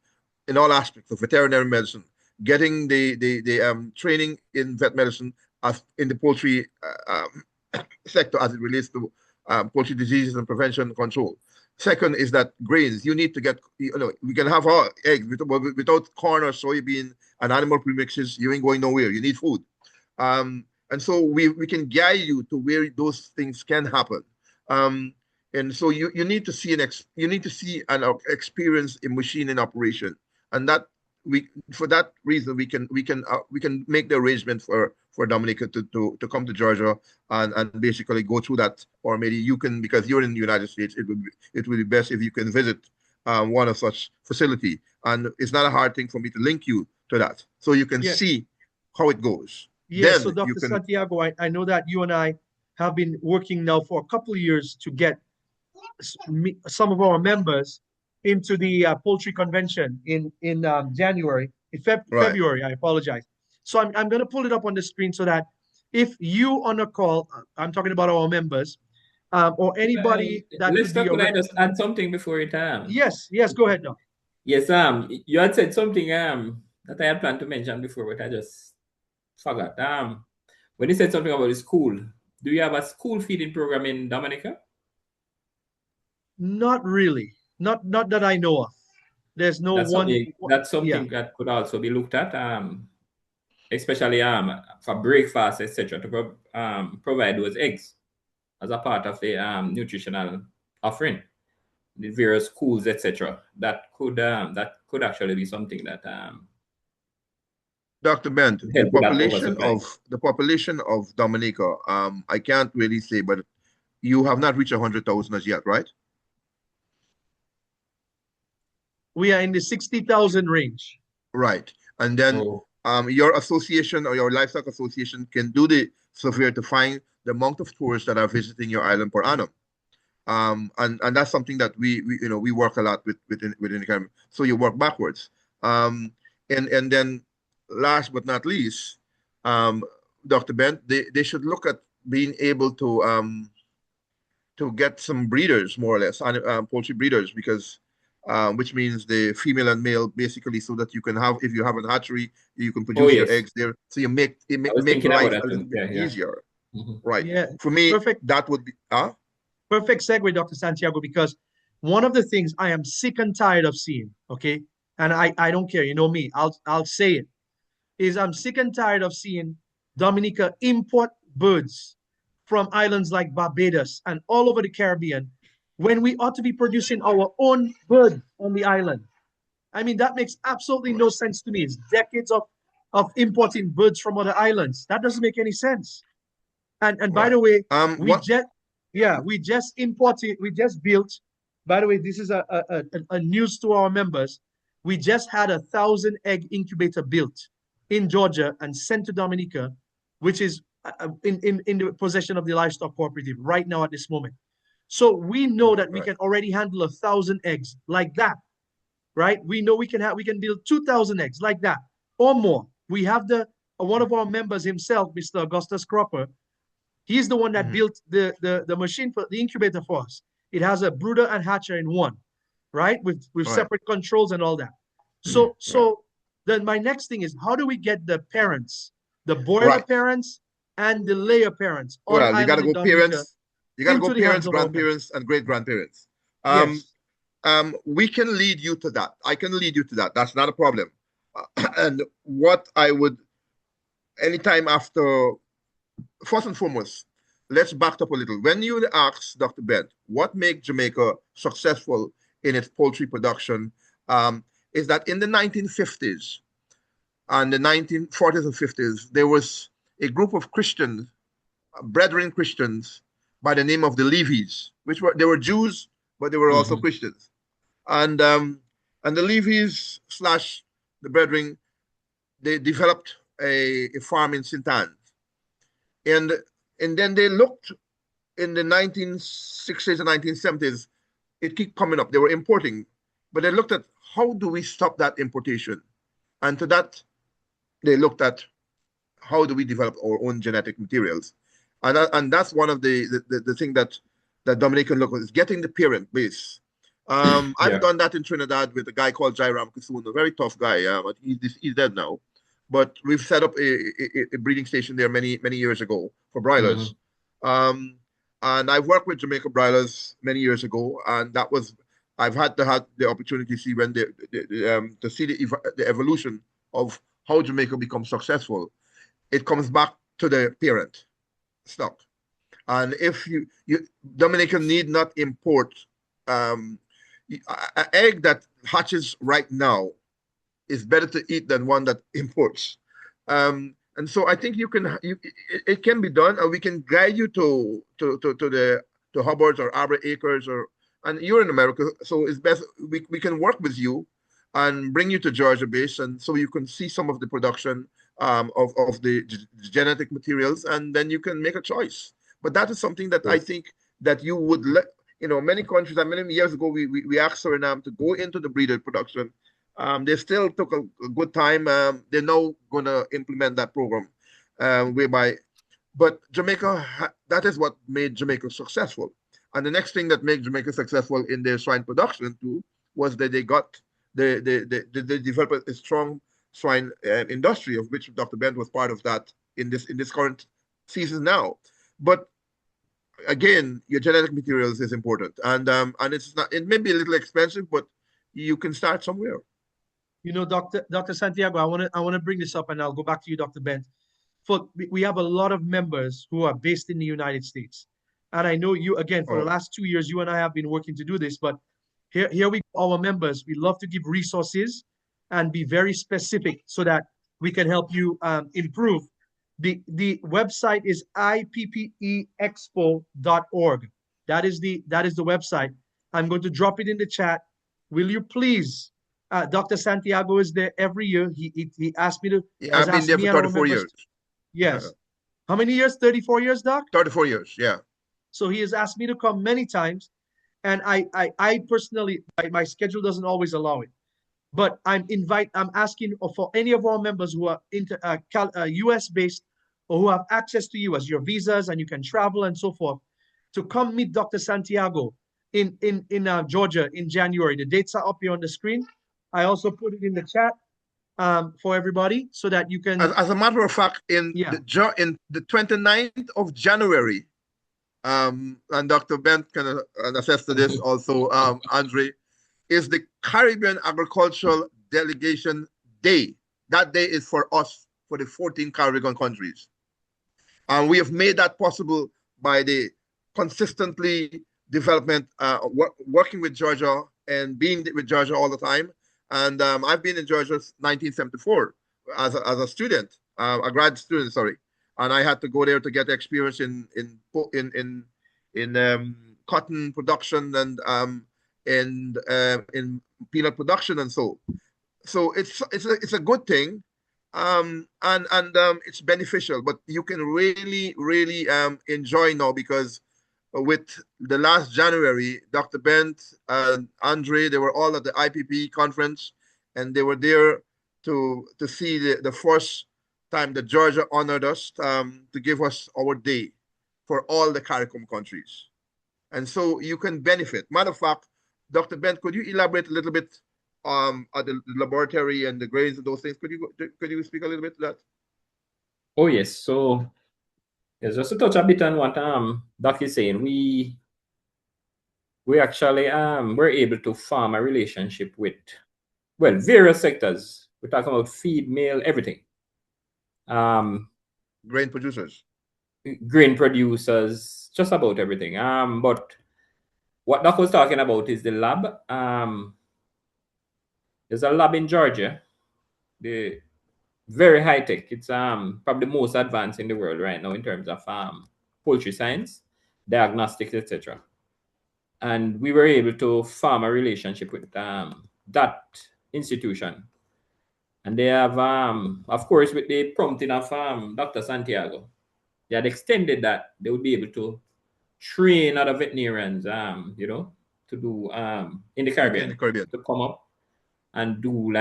all aspects of veterinary medicine, getting the training in vet medicine as in the poultry sector as it relates to poultry diseases and prevention and control. Second is that grains, you need to get, we can have our eggs without corn or soybean and animal premixes, you ain't going nowhere. You need food. And so we can guide you to where those things can happen. And so you need to see an experience in machine in operation, and that we for that reason we can make the arrangement for Dominica to come to Georgia and basically go through that, or maybe you can, because you're in the United States, it would be best if you can visit one of such facility, and it's not a hard thing for me to link you to that, so you can Yeah. see how it goes. Yes, Then so you Dr. can Santiago, I know that you and I have been working now for a couple of years to get some of our members into the poultry convention in January, in right. February, I apologize. So I'm going to pull it up on the screen so that if you on a call, I'm talking about our members, or anybody that could be Could a I just add something before it yes, go ahead now. Yes, you had said something that I had planned to mention before, but I just forgot. When you said something about the school, do you have a school feeding program in Dominica? Not really, not that I know of. There's no one. That's Yeah. something that could also be looked at, especially for breakfast, etc., to provide those eggs as a part of the nutritional offering, the various schools, etc. That could actually be something that Dr. Bent, help with that oversupply. the population of Dominica, I can't really say, but you have not reached 100,000 as yet, right? We are in the 60,000 range. Right. And then your association or your livestock association can do the survey to find the amount of tourists that are visiting your island per annum. And that's something that we work a lot within the country. So you work backwards. And then last but not least, Dr. Bent, they should look at being able to get some breeders, more or less, poultry breeders, because which means the female and male, basically, so that you can have, if you have a hatchery, you can produce your eggs there. So you make life a little bit easier. Right. Yeah. For me, perfect. that would be Perfect segue, Dr. Santiago, because one of the things I am sick and tired of seeing, okay, and I don't care, you know me, I'll say it, is I'm sick and tired of seeing Dominica import birds from islands like Barbados and all over the Caribbean when we ought to be producing our own bird on the island. I mean, that makes absolutely no sense to me. It's decades of importing birds from other islands. That doesn't make any sense. And by the way, we just imported, we just built, by the way, this is a news to our members. We just had 1,000 egg incubator built in Georgia and sent to Dominica, which is in the possession of the livestock cooperative right now at this moment. So we know that we can already handle 1,000 eggs like that, right? We know we can build 2,000 eggs like that or more. We have one of our members himself, Mr. Augustus Cropper. He's the one that built the machine for the incubator for us. It has a brooder and hatcher in one, right? With separate controls and all that. So then my next thing is, how do we get the parents, the broiler parents and the layer parents? Well, you got to go parents. You got to go parents, grandparents, and great grandparents. Yes. We can lead you to that. I can lead you to that. That's not a problem. And what I would, anytime after, first and foremost, let's back up a little. When you ask Dr. Bent, what makes Jamaica successful in its poultry production, is that in the 1950s and the 1940s and 50s, there was a group of Christians, brethren Christians, by the name of the Levies, they were Jews, but they were also Christians. And the Levies / the brethren, they developed a farm in St. Anne's. And then they looked in the 1960s and 1970s, it kept coming up. They were importing, but they looked at how do we stop that importation? And to that, they looked at how do we develop our own genetic materials? And that's one of the thing that Dominican look at, is getting the parent base. I've done that in Trinidad with a guy called Jairam Kisun, a very tough guy. He's dead now. But we've set up a breeding station there many years ago for broilers. And I've worked with Jamaica broilers many years ago, and I've had the opportunity to see when to see the evolution of how Jamaica becomes successful. It comes back to the parent stock. And if you Dominica need not import an egg that hatches right now is better to eat than one that imports. And so I think it can be done, and we can guide you to Hubbard's or Arbor Acres, and you're in America, so it's best we can work with you and bring you to Georgia base, and so you can see some of the production of the genetic materials, and then you can make a choice. But that is something that I think that you would let, many countries, and many years ago, we asked Suriname to go into the breeder production. They still took a good time. They're now going to implement that program, but Jamaica, that is what made Jamaica successful. And the next thing that made Jamaica successful in their swine production too was that they developed a strong swine industry, of which Dr. Bent was part of that in this current season now. But again, your genetic materials is important, and it may be a little expensive, but you can start somewhere. Dr. Santiago, I want to bring this up, and I'll go back to you, Dr. Bent. We have a lot of members who are based in the United States, and I know you again for the last 2 years. You and I have been working to do this, but here we go, our members. We love to give resources and be very specific so that we can help you improve. The website is ippeexpo.org. That is the website. I'm going to drop it in the chat. Will you please? Dr. Santiago is there every year. He asked me to. Yeah, I've been there for 34 years. Yes. How many years? 34 years, Doc? 34 years, yeah. So he has asked me to come many times, and I personally, my schedule doesn't always allow it. But I'm asking for any of our members who are US based or who have access to US, your visas, and you can travel and so forth, to come meet Dr. Santiago in Georgia in January. The dates are up here on the screen. I also put it in the chat for everybody so that you can. As a matter of fact, in the 29th of January, and Dr. Bent can attest to this also, Andre, is the Caribbean Agricultural Delegation Day. That day is for us, for the 14 Caribbean countries. And we have made that possible by the consistently development, working with Georgia and being with Georgia all the time. And I've been in Georgia since 1974 as a student, a grad student, sorry. And I had to go there to get experience in cotton production and in peanut production, and so it's a good thing, and it's beneficial. But you can really enjoy now, because with the last January, Dr. Bent and Andre, they were all at the IPP conference, and they were there to see the first time that Georgia honored us to give us our day for all the CARICOM countries. And so you can benefit. Matter of fact, Dr. Bent, could you elaborate a little bit at the laboratory and the grades and those things? Could you speak a little bit to that? Oh yes. So yes, just to touch a bit on what Doc is saying, we actually we're able to form a relationship with various sectors. We're talking about feed, meal, everything. Grain producers, just about everything. But what Doc was talking about is the lab. There's a lab in Georgia, the very high tech. It's probably the most advanced in the world right now in terms of poultry science, diagnostics, etc. And we were able to form a relationship with that institution. And they have, of course, with the prompting of Dr. Santiago, they had extended that they would be able to train other veterinarians, to do in the Caribbean, to come up and do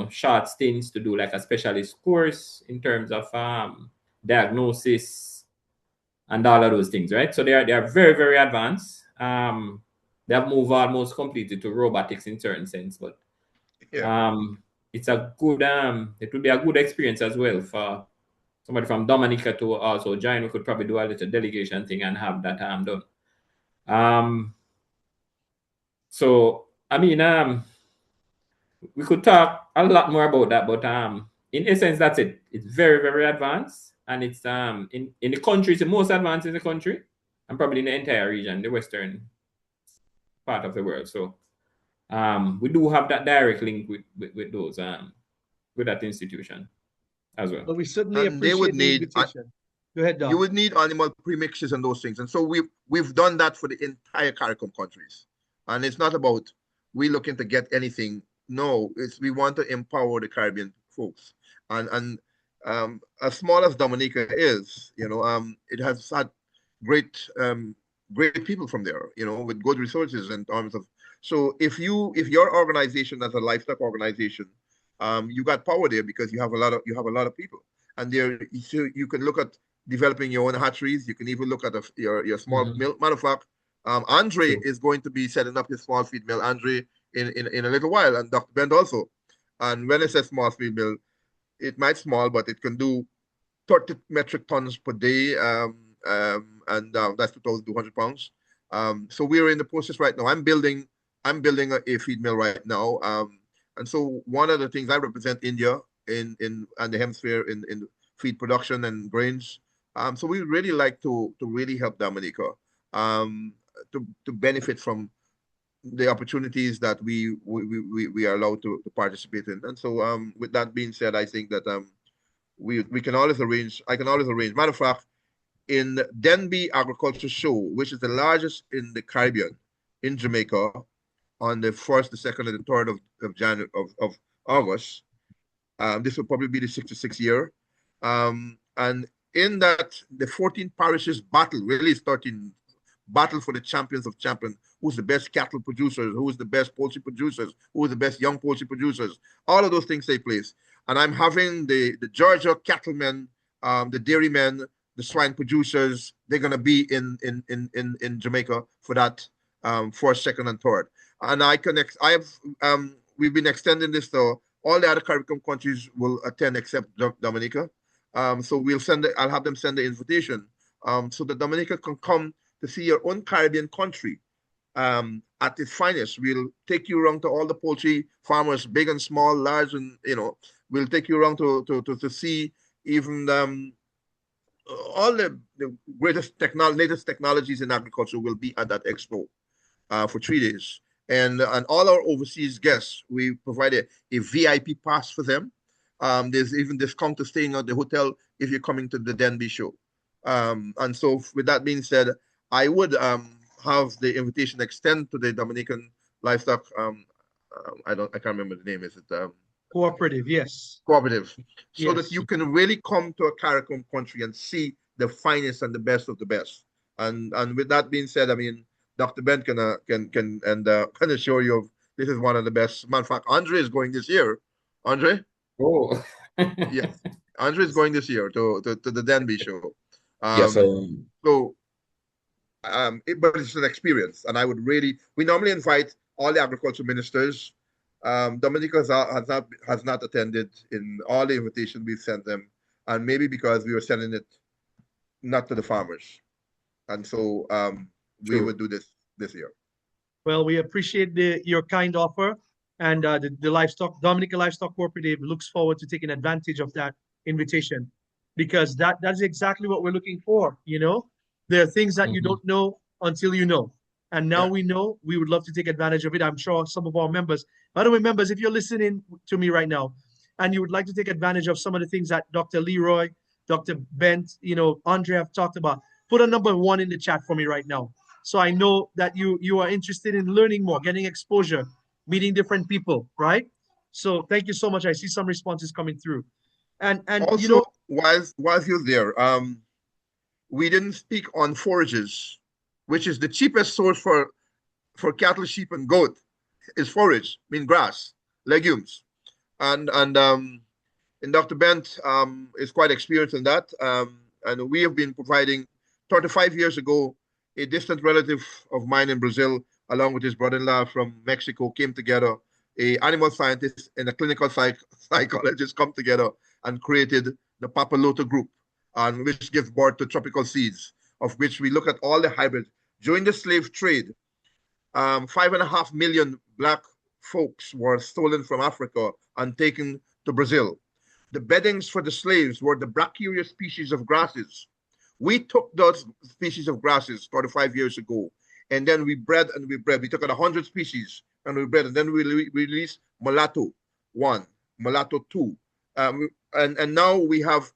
short stints, to do like a specialist course in terms of diagnosis and all of those things, right? So they are very, very advanced. They have moved almost completely to robotics in certain sense, but it's a good it would be a good experience as well for somebody from Dominica to also join. We could probably do a little delegation thing and have that done. So I mean, we could talk a lot more about that, but in essence, that's it. It's very, very advanced. and it's in the country, it's the most advanced in the country, and probably in the entire region, the western part of the world. So we do have that direct link with those with that institution as well. Well, we certainly And they would appreciate the need invitation. Go ahead, you Doc. would need animal premixes and those things. And so we've done that for the entire CARICOM countries. And it's not about we looking to get anything. No, it's we want to empower the Caribbean folks. And as small as Dominica is, it has had great great people from there, with good resources in terms of. So if your organization as a livestock organization, you got power there because you have a lot of people, and there so you can look at developing your own hatcheries. You can even look at your small milk manufacturer. Andre True. is going to be setting up his small feed mill. Andre in a little while, and Dr. Bent also. And when it says small feed mill, it might small, but it can do 30 metric tons per day, and that's 2,200 pounds. So we're in the process right now. I'm building a feed mill right now. And so one of the things I represent India in and the hemisphere in feed production and grains. So we really like to really help Dominica to benefit from the opportunities that we are allowed to participate in. And so with that being said, I think that we can always arrange. I can always arrange. Matter of fact, in Denby Agriculture Show, which is the largest in the Caribbean, in Jamaica, on the 1st, the 2nd, and the 3rd of January of August. This will probably be the 66th year. And in that, the 14 parishes battle, really 13 battle for the champions of champions. Who's the best cattle producers? Who's the best poultry producers? Who's the best young poultry producers? All of those things take place. And I'm having the Georgia cattlemen, the dairymen, the swine producers. They're going to be in Jamaica for that 1st, 2nd, and 3rd. And we've been extending this to all the other Caribbean countries will attend except Dominica. So I'll have them send the invitation so that Dominica can come to see your own Caribbean country at its finest. We'll take you around to all the poultry farmers, big and small, large, and we'll take you around to see even all the latest technologies in agriculture will be at that expo for 3 days. And all our overseas guests, we provide a VIP pass for them. There's even discount to staying at the hotel if you're coming to the Denby show. And so with that being said, I would have the invitation extend to the Dominican livestock. I can't remember the name. Is it Cooperative? Yes. cooperative? So Yes. that you can really come to a CARICOM country and see the finest and the best of the best. And with that being said, I mean, Dr. Ben can assure you of this is one of the best. Matter of fact, Andre is going this year. Andre? Oh. Yes. Andre is going this year to the Denby show. Yes, So but it's an experience, and we normally invite all the agriculture ministers. Dominica has not attended in all the invitations we've sent them, and maybe because we were sending it not to the farmers, and so we would do this year. Well, we appreciate your kind offer, and the Dominica Livestock Cooperative looks forward to taking advantage of that invitation, because that's exactly what we're looking for. There are things that you don't know until you know, and now we know. We would love to take advantage of it. I'm sure some of our members. By the way, members, if you're listening to me right now, and you would like to take advantage of some of the things that Dr. Leroy, Dr. Bent, Andre have talked about, put a number 1 in the chat for me right now. So I know that you are interested in learning more, getting exposure, meeting different people, right? So thank you so much. I see some responses coming through. And also, while you're there, we didn't speak on forages, which is the cheapest source for cattle, sheep, and goat is forage, grass, legumes. And Dr. Bent is quite experienced in that. And we have been providing 35 years ago. A distant relative of mine in Brazil, along with his brother-in-law from Mexico, came together. A animal scientist and a clinical psychologist come together and created the Papaloto Group, which gives birth to tropical seeds, of which we look at all the hybrids. During the slave trade, 5.5 million black folks were stolen from Africa and taken to Brazil. the beddings for the slaves were the brachyuria species of grasses. We took those species of grasses 45 years ago, and then we bred and we bred. We took out 100 species and we bred, and then we released mulatto 1, mulatto 2, and now we have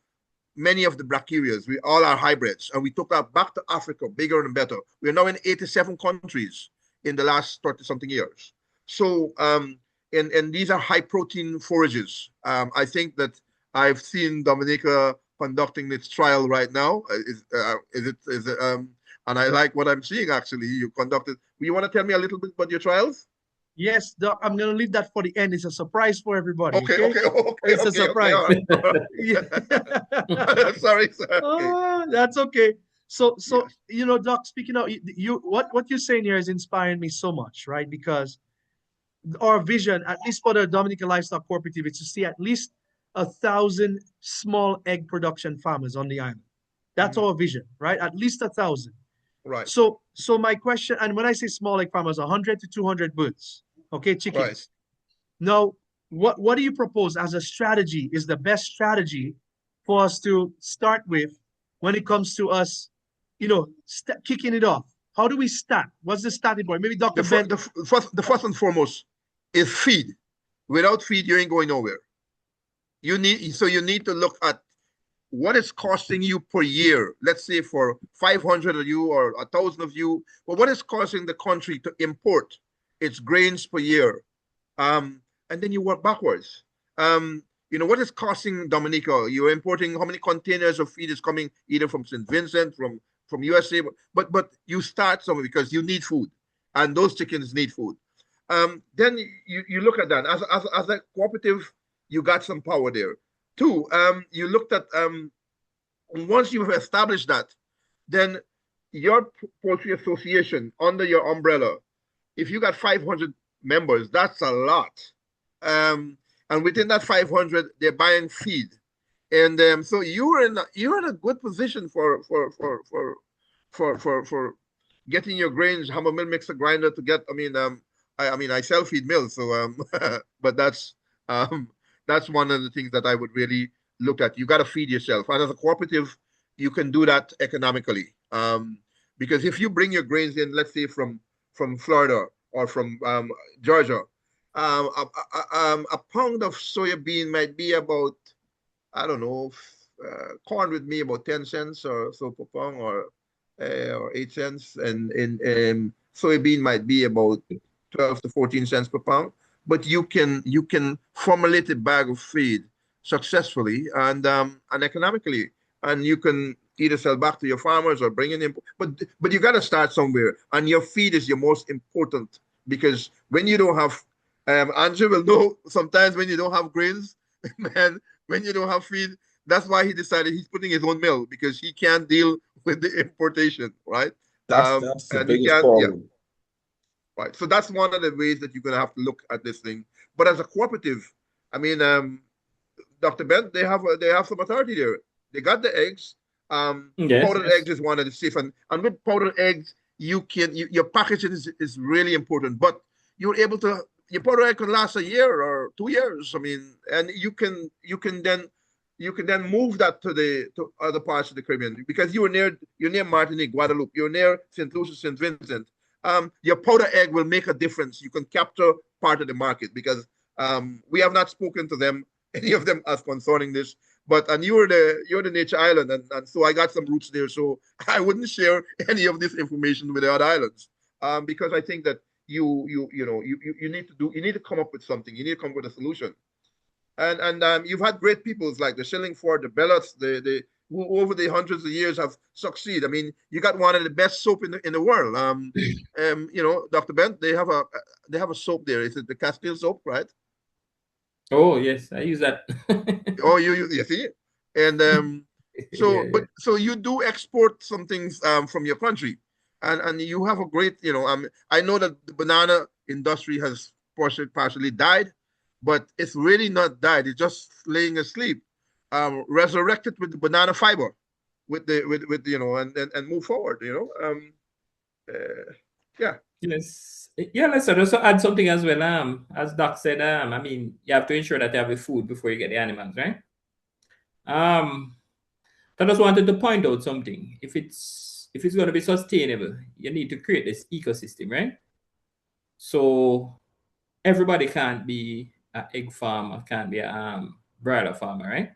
many of the brachyurias. We all are hybrids, and we took that back to Africa, bigger and better. We're now in 87 countries in the last 30 something years. So, and these are high protein forages. I think that I've seen Dominica conducting its trial right now. And I like what I'm seeing actually. You conducted. You want to tell me a little bit about your trials? Yes, Doc, I'm going to leave that for the end. It's a surprise for everybody. Okay. It's a surprise. Okay, all right. Yeah. Sorry, sir. Okay. Oh, that's okay. So Yes. you know, Doc, speaking of what you're saying here is inspiring me so much, right? Because our vision, at least for the Dominica Livestock Cooperative, is to see at least 1,000 small egg production farmers on the island. That's our vision, right? At least 1,000. Right. So my question, and when I say small egg farmers, 100 to 200 birds, okay, chickens. Right. Now, what do you propose as a strategy is the best strategy for us to start with when it comes to us, you know, kicking it off? How do we start? What's the starting point? Maybe Dr. Ben. The first and foremost is feed. Without feed, you ain't going nowhere. You need to look at what is costing you per year. Let's say for 500 of you or 1,000 of you, well, what is costing the country to import its grains per year? And then you work backwards. You know, what is costing Dominica? You're importing how many containers of feed is coming either from St. Vincent, from USA, but you start somewhere because you need food, and those chickens need food. Then you look at that as a cooperative, you got some power there. Two, you looked at once you've established that, then your poultry association under your umbrella, if you got 500 members, that's a lot. And within that 500, they're buying feed, and so you're in a good position for getting your grains, hammer mill mixer grinder to get. I mean I sell feed mills, so but that's one of the things that I would really look at. You got to feed yourself, and as a cooperative, you can do that economically. Because if you bring your grains in, let's say from Florida or from Georgia, a pound of soybean might be about, I don't know, corn with me about 10 cents or so per pound, or 8 cents, and soybean might be about 12 to 14 cents per pound. But you can formulate a bag of feed successfully and economically, and you can either sell back to your farmers or bring it in. But you got to start somewhere, and your feed is your most important, because when you don't have, Andrew will know sometimes when you don't have grains, man, when you don't have feed, that's why he decided he's putting his own mill, because he can't deal with the importation, right? That's the And he biggest can't, yeah. problem. Right. So that's one of the ways that you're going to have to look at this thing. But as a cooperative, I mean, Dr. Ben, they have some authority there. They got the eggs. Powdered eggs is one of the safe, and with powdered eggs, your packaging is really important. But you're able to, your powdered egg can last a year or 2 years. I mean, and you can then move that to other parts of the Caribbean, because you're near Martinique, Guadeloupe, you're near St. Lucia, St. Vincent. Your powder egg will make a difference. You can capture part of the market, because we have not spoken to them, any of them, as concerning this. And you're the nature island, and so I got some roots there. So I wouldn't share any of this information with the other islands, because I think that you need to come up with something. You need to come up with a solution. And you've had great peoples like the Shillingford, the Bellots, who over the hundreds of years have succeeded. I mean, you got one of the best soap in the world. Dr. Bent, they have a soap there. Is it the Castile soap, right? Oh yes, I use that. Oh, you see, and so Yeah. but so you do export some things from your country, and you have a great, I know that the banana industry has partially died, but it's really not died. It's just laying asleep, resurrected with the banana fiber, with and move forward. Yeah. Yes. Yeah, let's also add something as well. As Doc said, I mean, you have to ensure that you have the food before you get the animals, right? I just wanted to point out something. If it's going to be sustainable, you need to create this ecosystem, right? So everybody can't be an egg farmer, can't be a broiler farmer, right?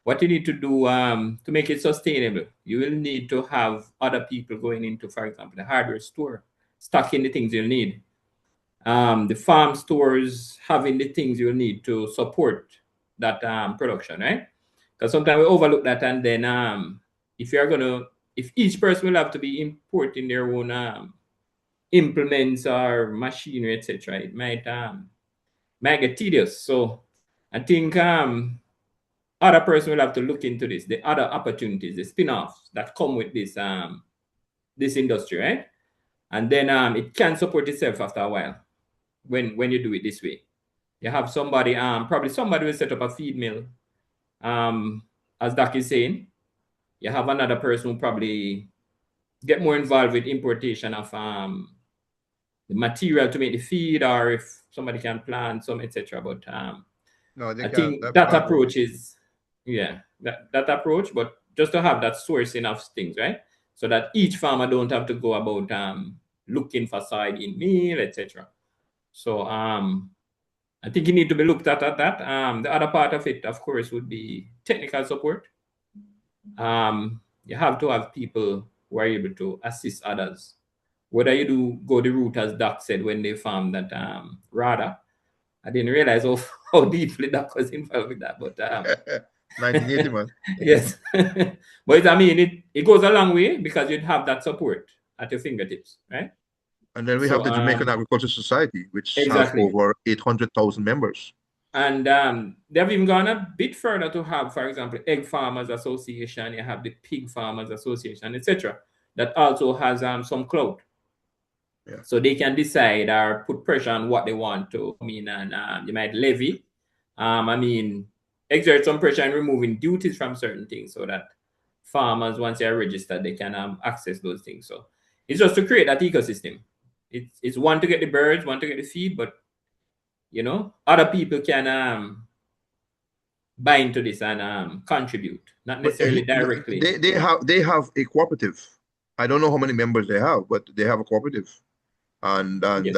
What you need to do to make it sustainable, you will need to have other people going into, for example, the hardware store, stocking the things you'll need. The farm stores having the things you'll need to support that production, right? Because sometimes we overlook that, and then if you're gonna, if each person will have to be importing their own implements or machinery, etc., it might get tedious. So I think other person will have to look into this, the other opportunities, the spin-offs that come with this industry, right? And then it can support itself after a while when you do it this way. You have somebody, probably somebody will set up a feed mill, as Doc is saying. You have another person who probably get more involved with importation of the material to make the feed, or if somebody can plant some, etc. But No, they I can't. think that Plant won't. approach is, yeah, that approach, but just to have that sourcing of things, right? So that each farmer don't have to go about looking for side-in meal, etc. So I think you need to be looked at that. The other part of it, of course, would be technical support. You have to have people who are able to assist others. Whether you do go the route, as Doc said, when they found that RADA, I didn't realize how deeply Doc was involved with that. But 1980, man. yes, but I mean, it goes a long way because you'd have that support at your fingertips, right? And then we have So the Jamaican Agriculture Society, which has exactly. over 800,000 members. And they've even gone a bit further to have, for example, Egg Farmers Association, you have the Pig Farmers Association, etc., that also has some clout. Yeah. So they can decide or put pressure on what they want to. I mean, and you might levy, exert some pressure in removing duties from certain things so that farmers, once they are registered, they can access those things. So it's just to create that ecosystem. It's one to get the birds, one to get the feed, but other people can buy into this and contribute, not But necessarily directly. they have a cooperative. I don't know how many members they have, but they have a cooperative, and Yes.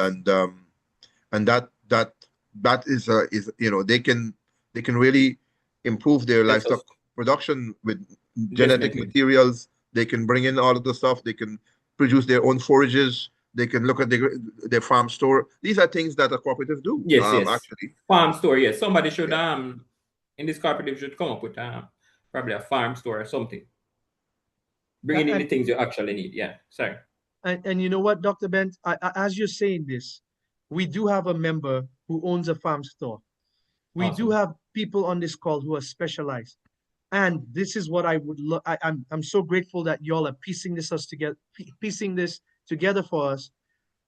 that is they can really improve their Yes, livestock production with genetic definitely. materials. They can bring in all of the stuff. They can produce their own forages. They can look at their farm store. These are things that a cooperative do. Yes, yes. Actually. Farm store, yes. Somebody should in this cooperative should come up with probably a farm store or something. Bringing in the things you actually need. Yeah. Sorry. And you know what, Dr. Bent, as you're saying this, we do have a member who owns a farm store. We do Awesome. have people on this call who are specialized. And this is what I would look. I'm so grateful that y'all are piecing this together for us,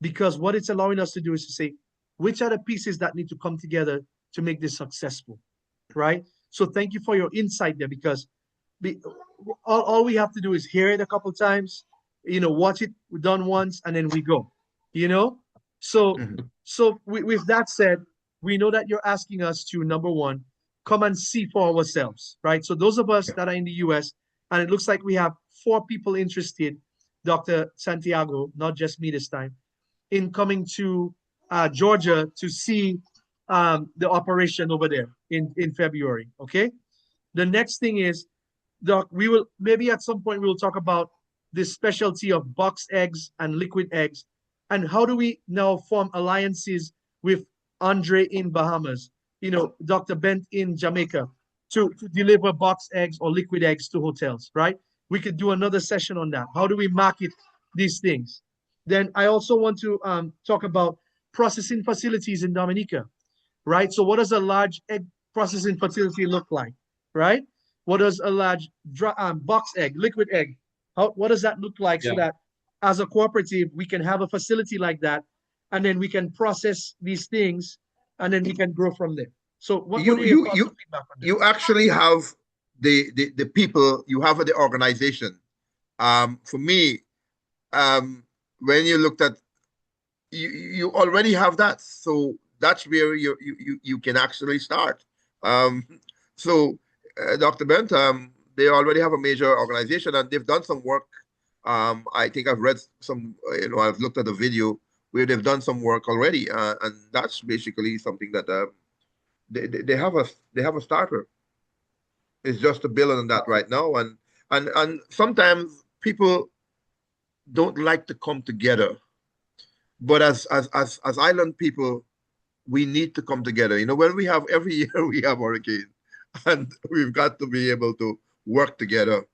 because what it's allowing us to do is to say which are the pieces that need to come together to make this successful, right? So thank you for your insight there, because all we have to do is hear it a couple times, watch it done once, and then we go, So, Mhm. with that said, we know that you're asking us to, number one, come and see for ourselves, right? So those of us that are in the US, and it looks like we have 4 people interested, Dr. Santiago, not just me this time, in coming to Georgia to see the operation over there in February. Okay. The next thing is, Doc, we will maybe at some point we will talk about this specialty of box eggs and liquid eggs, and how do we now form alliances with Andre in Bahamas, Dr. Bent in Jamaica, to deliver box eggs or liquid eggs to hotels, right? We could do another session on that. How do we market these things? Then I also want to talk about processing facilities in Dominica, right? So what does a large egg processing facility look like, right? What does a large box egg, liquid egg, what does that look like, so Yeah. that as a cooperative, we can have a facility like that, and then we can process these things, and then we can grow from there. So what You are your you thoughts and you feedback on that? you actually have the people. You have the organization. For me, when you looked at you already have that, so that's where you can actually start. So Dr. Bent, they already have a major organization and they've done some work. I think I've read some, I've looked at the video where they've done some work already, and that's basically something that they have a starter. It's just a build on that right now, and sometimes people don't like to come together, but as island people, we need to come together. When we have every year we have hurricane, and we've got to be able to work together.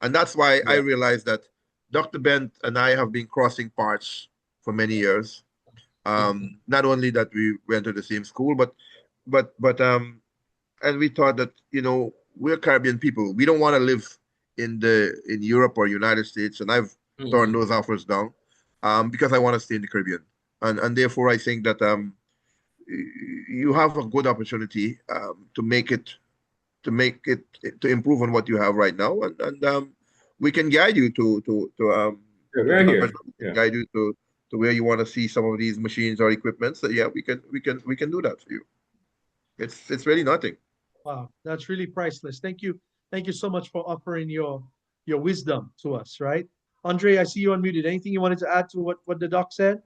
And that's why I Yeah. realized that Dr. Bent and I have been crossing paths for many years. Not only that we went to the same school, but and we thought that we're Caribbean people. We don't want to live in Europe or United States, and I've turned those offers down because I want to stay in the Caribbean, and therefore I think that you have a good opportunity to improve on what you have right now, and we can guide you Yeah, we're here. Yeah. guide you to where you want to see some of these machines or equipment. So yeah, we can do that for you. It's really nothing. Wow, that's really priceless. Thank you. Thank you so much for offering your wisdom to us, right? Andre, I see you unmuted. Anything you wanted to add to what the doc said?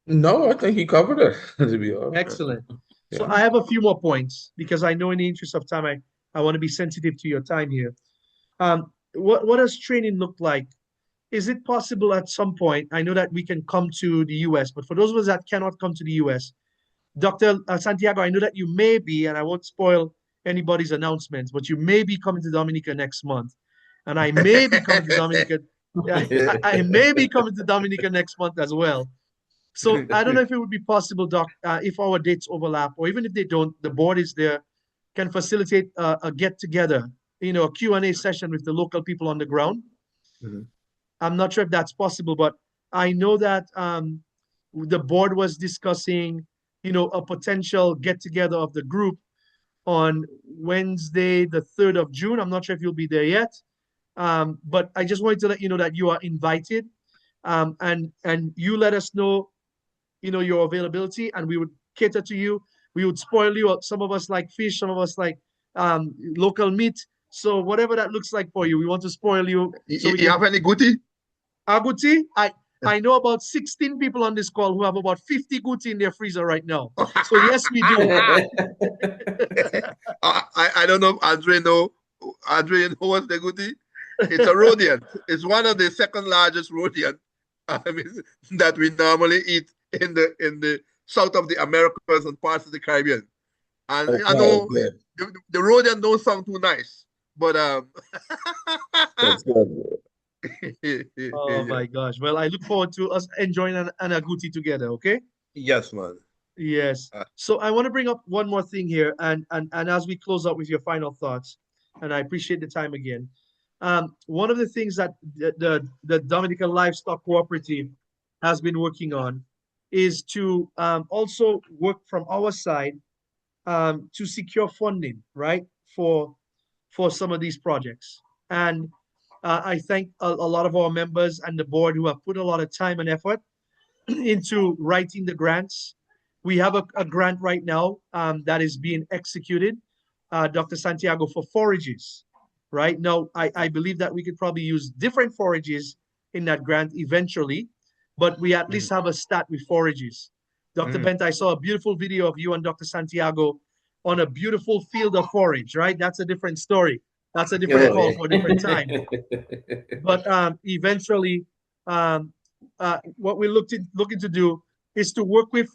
No, I think he covered it, to be honest. Excellent. So Yeah. I have a few more points because I know in the interest of time, I want to be sensitive to your time here. What does training look like? Is it possible at some point? I know that we can come to the US, but for those of us that cannot come to the US, Dr. Santiago, I know that you may be, and I won't spoil anybody's announcements, but you may be coming to Dominica next month. And I may be coming to Dominica. I may be coming to Dominica next month as well. So I don't know if it would be possible, Doc, if our dates overlap, or even if they don't, the board is there, can facilitate a get together, a Q&A session with the local people on the ground. Mhm. I'm not sure if that's possible, but I know that the board was discussing, a potential get together of the group on Wednesday, the 3rd of June. I'm not sure if you'll be there yet. But I just wanted to let you know that you are invited. And you let us know, your availability, and we would cater to you. We would spoil you. Some of us like fish, some of us like local meat. So whatever that looks like for you, we want to spoil you. So we You have any goodie? Aguti, I know about 16 people on this call who have about 50 guti in their freezer right now. So yes, we do. I don't know. Andre know what's the goodie? It's a rodent. It's one of the second largest rodent that we normally eat in the south of the Americas and parts of the Caribbean. And I know the rodent don't sound too nice, but That's good. Oh my gosh. Well, I look forward to us enjoying an aguti together, okay? Yes, man. Yes. So I want to bring up one more thing here, and as we close up with your final thoughts, and I appreciate the time again. One of the things that the Dominica Livestock Cooperative has been working on is to also work from our side to secure funding, right, for some of these projects. And I thank a lot of our members and the board who have put a lot of time and effort into writing the grants. We have a grant right now that is being executed, Dr. Santiago, for forages. Right now, I believe that we could probably use different forages in that grant eventually, but we at least have a start with forages. Dr. Bent, I saw a beautiful video of you and Dr. Santiago on a beautiful field of forage, right? That's a different story. That's a different call for a different time. But eventually, what we're looking to do is to work with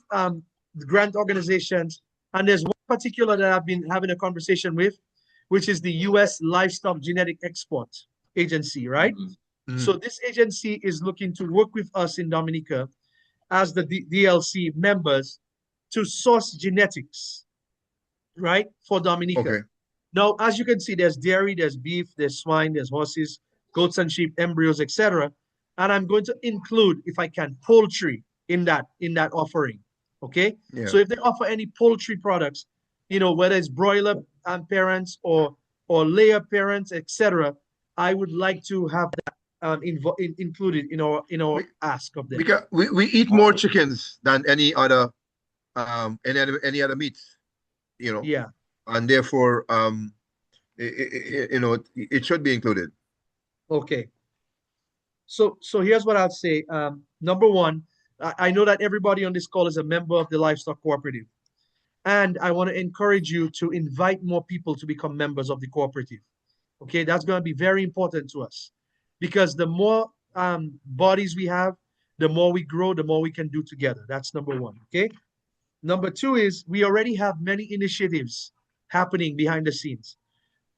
grant organizations. And there's one particular that I've been having a conversation with, which is the U.S. Livestock Genetic Export Agency, right? So this agency is looking to work with us in Dominica as the DLC members to source genetics, right, for Dominica. Okay. Now, as you can see, there's dairy, there's beef, there's swine, there's horses, goats and sheep, embryos, etc. And I'm going to include, if I can, poultry in that offering. Okay. Yeah. So if they offer any poultry products, whether it's broiler parents or layer parents, etc., I would like to have that included in our ask of them. Because we eat more chickens than any other meats. you know, Yeah. and therefore, it should be included. Okay. So here's what I'll say. Number one, I know that everybody on this call is a member of the livestock cooperative, and I want to encourage you to invite more people to become members of the cooperative. Okay, that's going to be very important to us, because the more bodies we have, the more we grow, the more we can do together. That's number one. Okay. Number two is we already have many initiatives happening behind the scenes.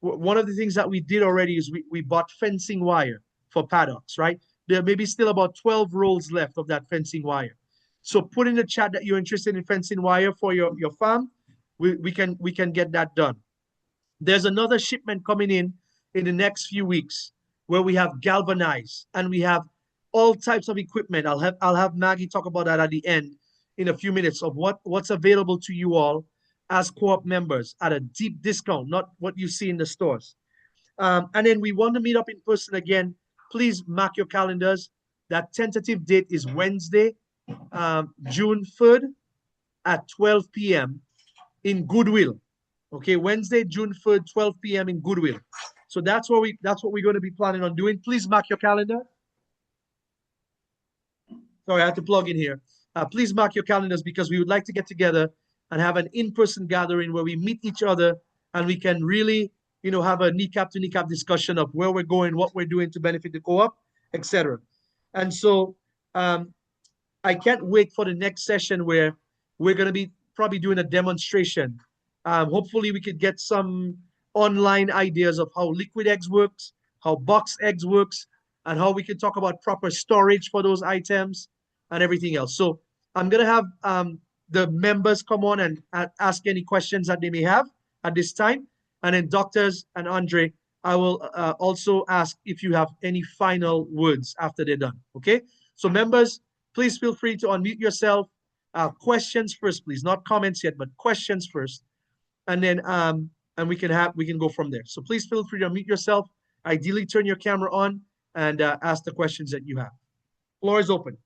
One of the things that we did already is we bought fencing wire for paddocks, right? There may be still about 12 rolls left of that fencing wire. So put in the chat that you're interested in fencing wire for your farm. We can get that done. There's another shipment coming in the next few weeks where we have galvanized and we have all types of equipment. I'll have Maggie talk about that at the end in a few minutes of what's available to you all as co-op members at a deep discount, not what you see in the stores. And then we want to meet up in person again. Please mark your calendars. That tentative date is Wednesday, June 3rd at 12 p.m. in Goodwill. Okay, Wednesday, June 3rd, 12 p.m. in Goodwill. So that's what we're going to be planning on doing. Please mark your calendar. Sorry, I had to plug in here. Please mark your calendars, because we would like to get together and have an in-person gathering where we meet each other and we can really, have a kneecap to kneecap discussion of where we're going, what we're doing to benefit the co-op, etc. And so I can't wait for the next session where we're going to be probably doing a demonstration. Hopefully we could get some online ideas of how liquid eggs works, how box eggs works, and how we can talk about proper storage for those items and everything else. So I'm going to have the members come on and ask any questions that they may have at this time. And then doctors and Andre, I will also ask if you have any final words after they're done. Okay? So members, please feel free to unmute yourself. Questions first, please. Not comments yet, but questions first. And then and we can go from there. So please feel free to unmute yourself. Ideally, turn your camera on and ask the questions that you have. Floor is open.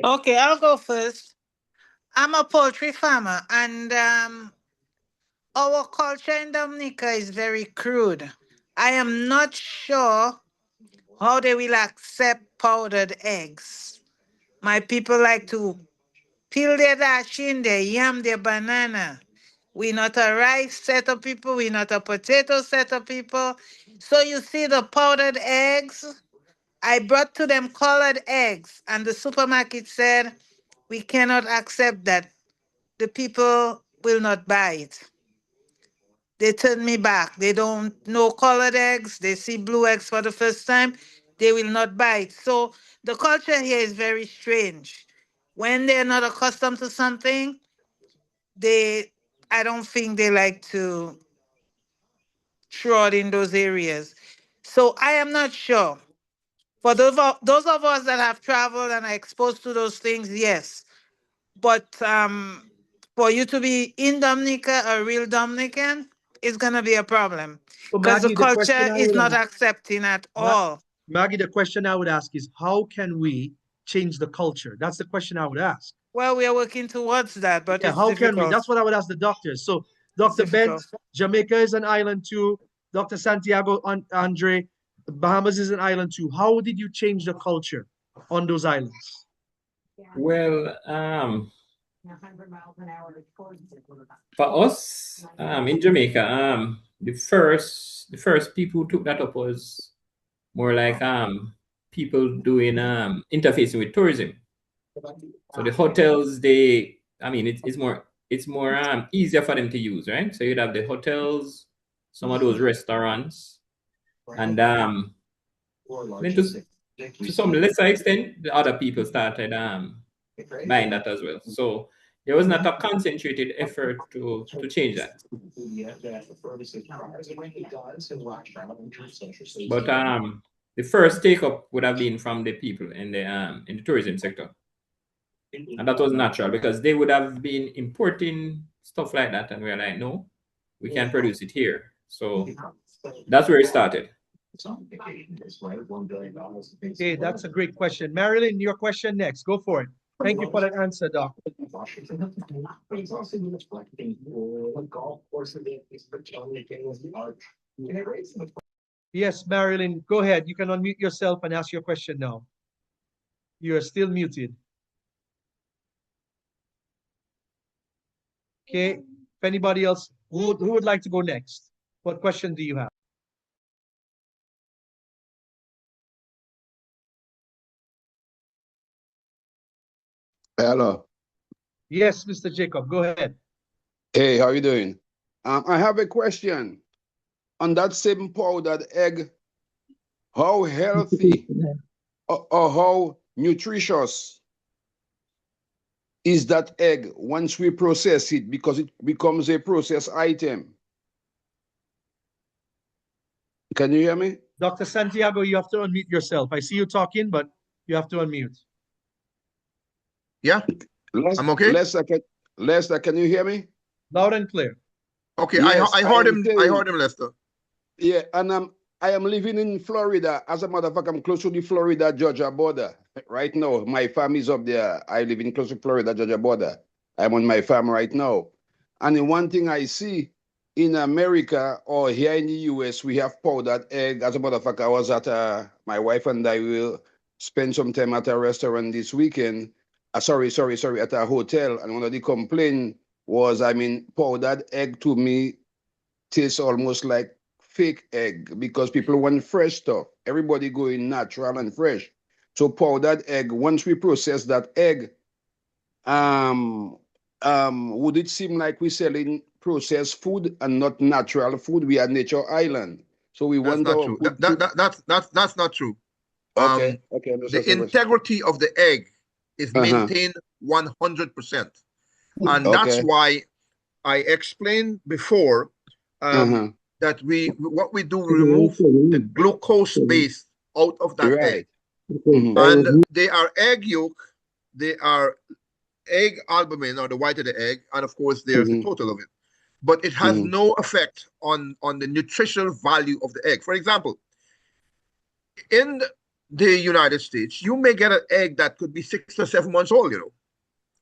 Okay, I'll go first. I'm a poultry farmer, and our culture in Dominica is very crude. I am not sure how they will accept powdered eggs. My people like to peel their dashin, their yam, their banana. We're not a rice set of people, we're not a potato set of people. So you see the powdered eggs, I brought to them colored eggs, and the supermarket said, we cannot accept that. The people will not buy it. They turn me back. They don't know colored eggs. They see blue eggs for the first time. They will not buy it. So the culture here is very strange. When they're not accustomed to something, I don't think they like to trot in those areas. So I am not sure. For those of us that have traveled and are exposed to those things, yes. But for you to be in Dominica, a real Dominican, it's gonna be a problem So because the Maggie, the question culture I is would not ask, accepting at all. Maggie, the question I would ask is, how can we change the culture? That's the question I would ask. Well, we are working towards that, but Yeah, it's how can we? difficult. That's what I would ask the doctors. So, It's Dr. difficult. Bent, Jamaica is an island too. Dr. Santiago Andre, Bahamas is an island too. How did you change the culture on those islands? Well, for us, in Jamaica, the first people who took that up was more like people doing interfacing with tourism. So the hotels, it's more easier for them to use, right? So you'd have the hotels, some of those restaurants, and then to some lesser extent, the other people started buying that as well. So there was not a concentrated effort to change that. But the first take up would have been from the people in the tourism sector. And that was natural because they would have been importing stuff like that, and we're like, no, we can't produce it here. So that's where it started. Okay, that's a great question. Marilyn, your question next. Go for it. Thank you for that answer, Doc. Yes, Marilyn, go ahead. You can unmute yourself and ask your question now. You are still muted. Okay, if anybody else who would like to go next, what question do you have? Hello. Yes, Mr. Jacob, go ahead. Hey, how you doing? I have a question. On that same powdered egg, how healthy or how nutritious is that egg once we process it because it becomes a processed item? Can you hear me? Dr. Santiago, you have to unmute yourself. I see you talking, but you have to unmute. Yeah, I'm okay. Lester, can you hear me? Loud and clear. Okay, Yes, I heard him. I heard him, Lester. Yeah, and I am living in Florida. As a matter of fact, I'm close to the Florida-Georgia border right now. My farm is up there. I live in close to Florida-Georgia border. I'm on my farm right now. And the one thing I see in America or here in the US, we have powdered egg. As a matter of fact, I was at my wife and I will spend some time at a restaurant this weekend. Sorry, at a hotel. And one of the complaints was, powdered egg to me tastes almost like fake egg because people want fresh stuff. Everybody going natural and fresh. So powdered egg, once we process that egg, would it seem like we're selling processed food and not natural food? We are nature island. So we That's want not our true. food That's not true. Okay. The integrity of the egg is maintained 100%. And that's why I explained before that what we do, we remove the glucose base out of that egg. And they are egg yolk, they are egg albumin, or the white of the egg, and of course there's the total of it. But it has no effect on the nutritional value of the egg. For example, in the United States, you may get an egg that could be 6 or 7 months old,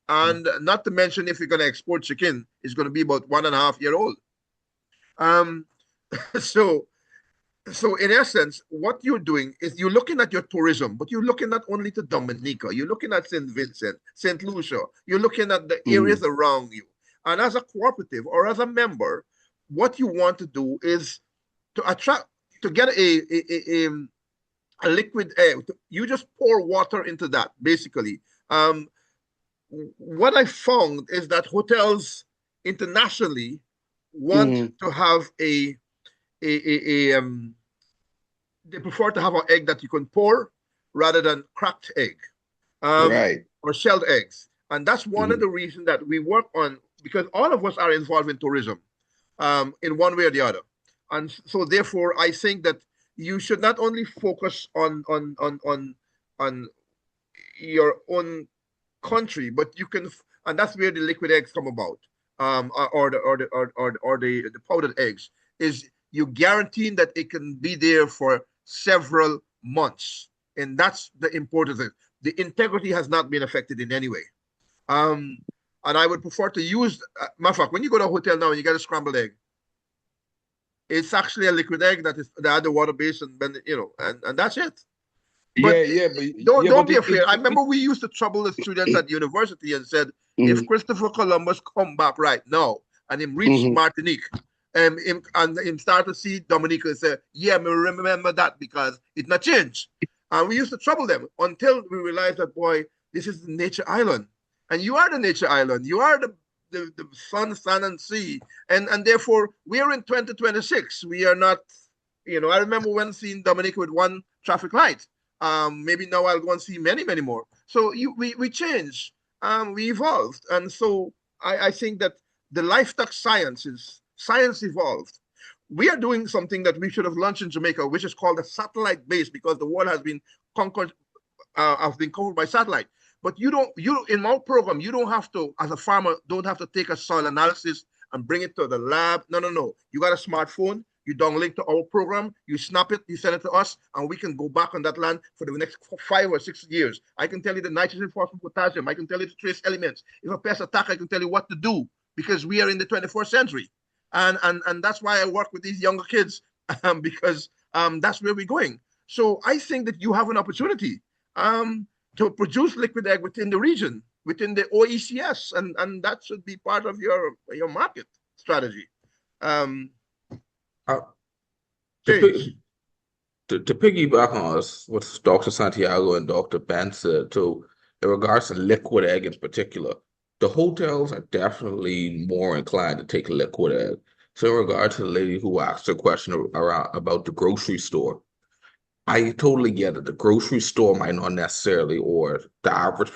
and not to mention if you're going to export chicken, it's going to be about 1.5 year old. So in essence, what you're doing is you're looking at your tourism, but you're looking not only to Dominica, you're looking at St. Vincent, St. Lucia, you're looking at the areas around you. And as a cooperative or as a member, what you want to do is to attract, to get a liquid air. You just pour water into that, basically. What I found is that hotels internationally want to have they prefer to have an egg that you can pour rather than cracked egg, or shelled eggs. And that's one of the reasons that we work on, because all of us are involved in tourism in one way or the other. And so therefore, I think that you should not only focus on your own country, but you can, and that's where the liquid eggs come about, or the powdered eggs, is you guaranteeing that it can be there for several months, and that's the important thing. The integrity has not been affected in any way. And I would prefer to use, matter of fact, when you go to a hotel now and you get a scrambled egg, it's actually a liquid egg that is the water base, and that's it. But don't be afraid. I remember we used to trouble the students at university and said, if Christopher Columbus come back right now and him reach Martinique, and him start to see Dominica and say, yeah, me remember that because it not changed. And we used to trouble them until we realized that, boy, this is the nature island. And you are the nature island. You are the sun, and sea. And therefore, we are in 2026. We are not, I remember when seeing Dominica with one traffic light. Maybe now I'll go and see many, many more. So we changed, we evolved. And so I think that the livestock science evolved. We are doing something that we should have launched in Jamaica, which is called a satellite base, because the world has been covered by satellite. But you in our program, you don't have to, as a farmer, don't have to take a soil analysis and bring it to the lab. No. You got a smartphone, you downlink to our program, you snap it, you send it to us, and we can go back on that land for the next 5 or 6 years. I can tell you the nitrogen, phosphorus, potassium. I can tell you the trace elements. If a pest attack, I can tell you what to do because we are in the 21st century. And that's why I work with these younger kids because that's where we're going. So I think that you have an opportunity to produce liquid egg within the region, within the OECS, and that should be part of your market strategy. Uh, to, James. to piggyback on us, what Dr. Santiago and Dr. Ben said, too, in regards to liquid egg in particular, the hotels are definitely more inclined to take liquid egg. So in regard to the lady who asked her question around about the grocery store, I totally get it. The grocery store might not necessarily, or the average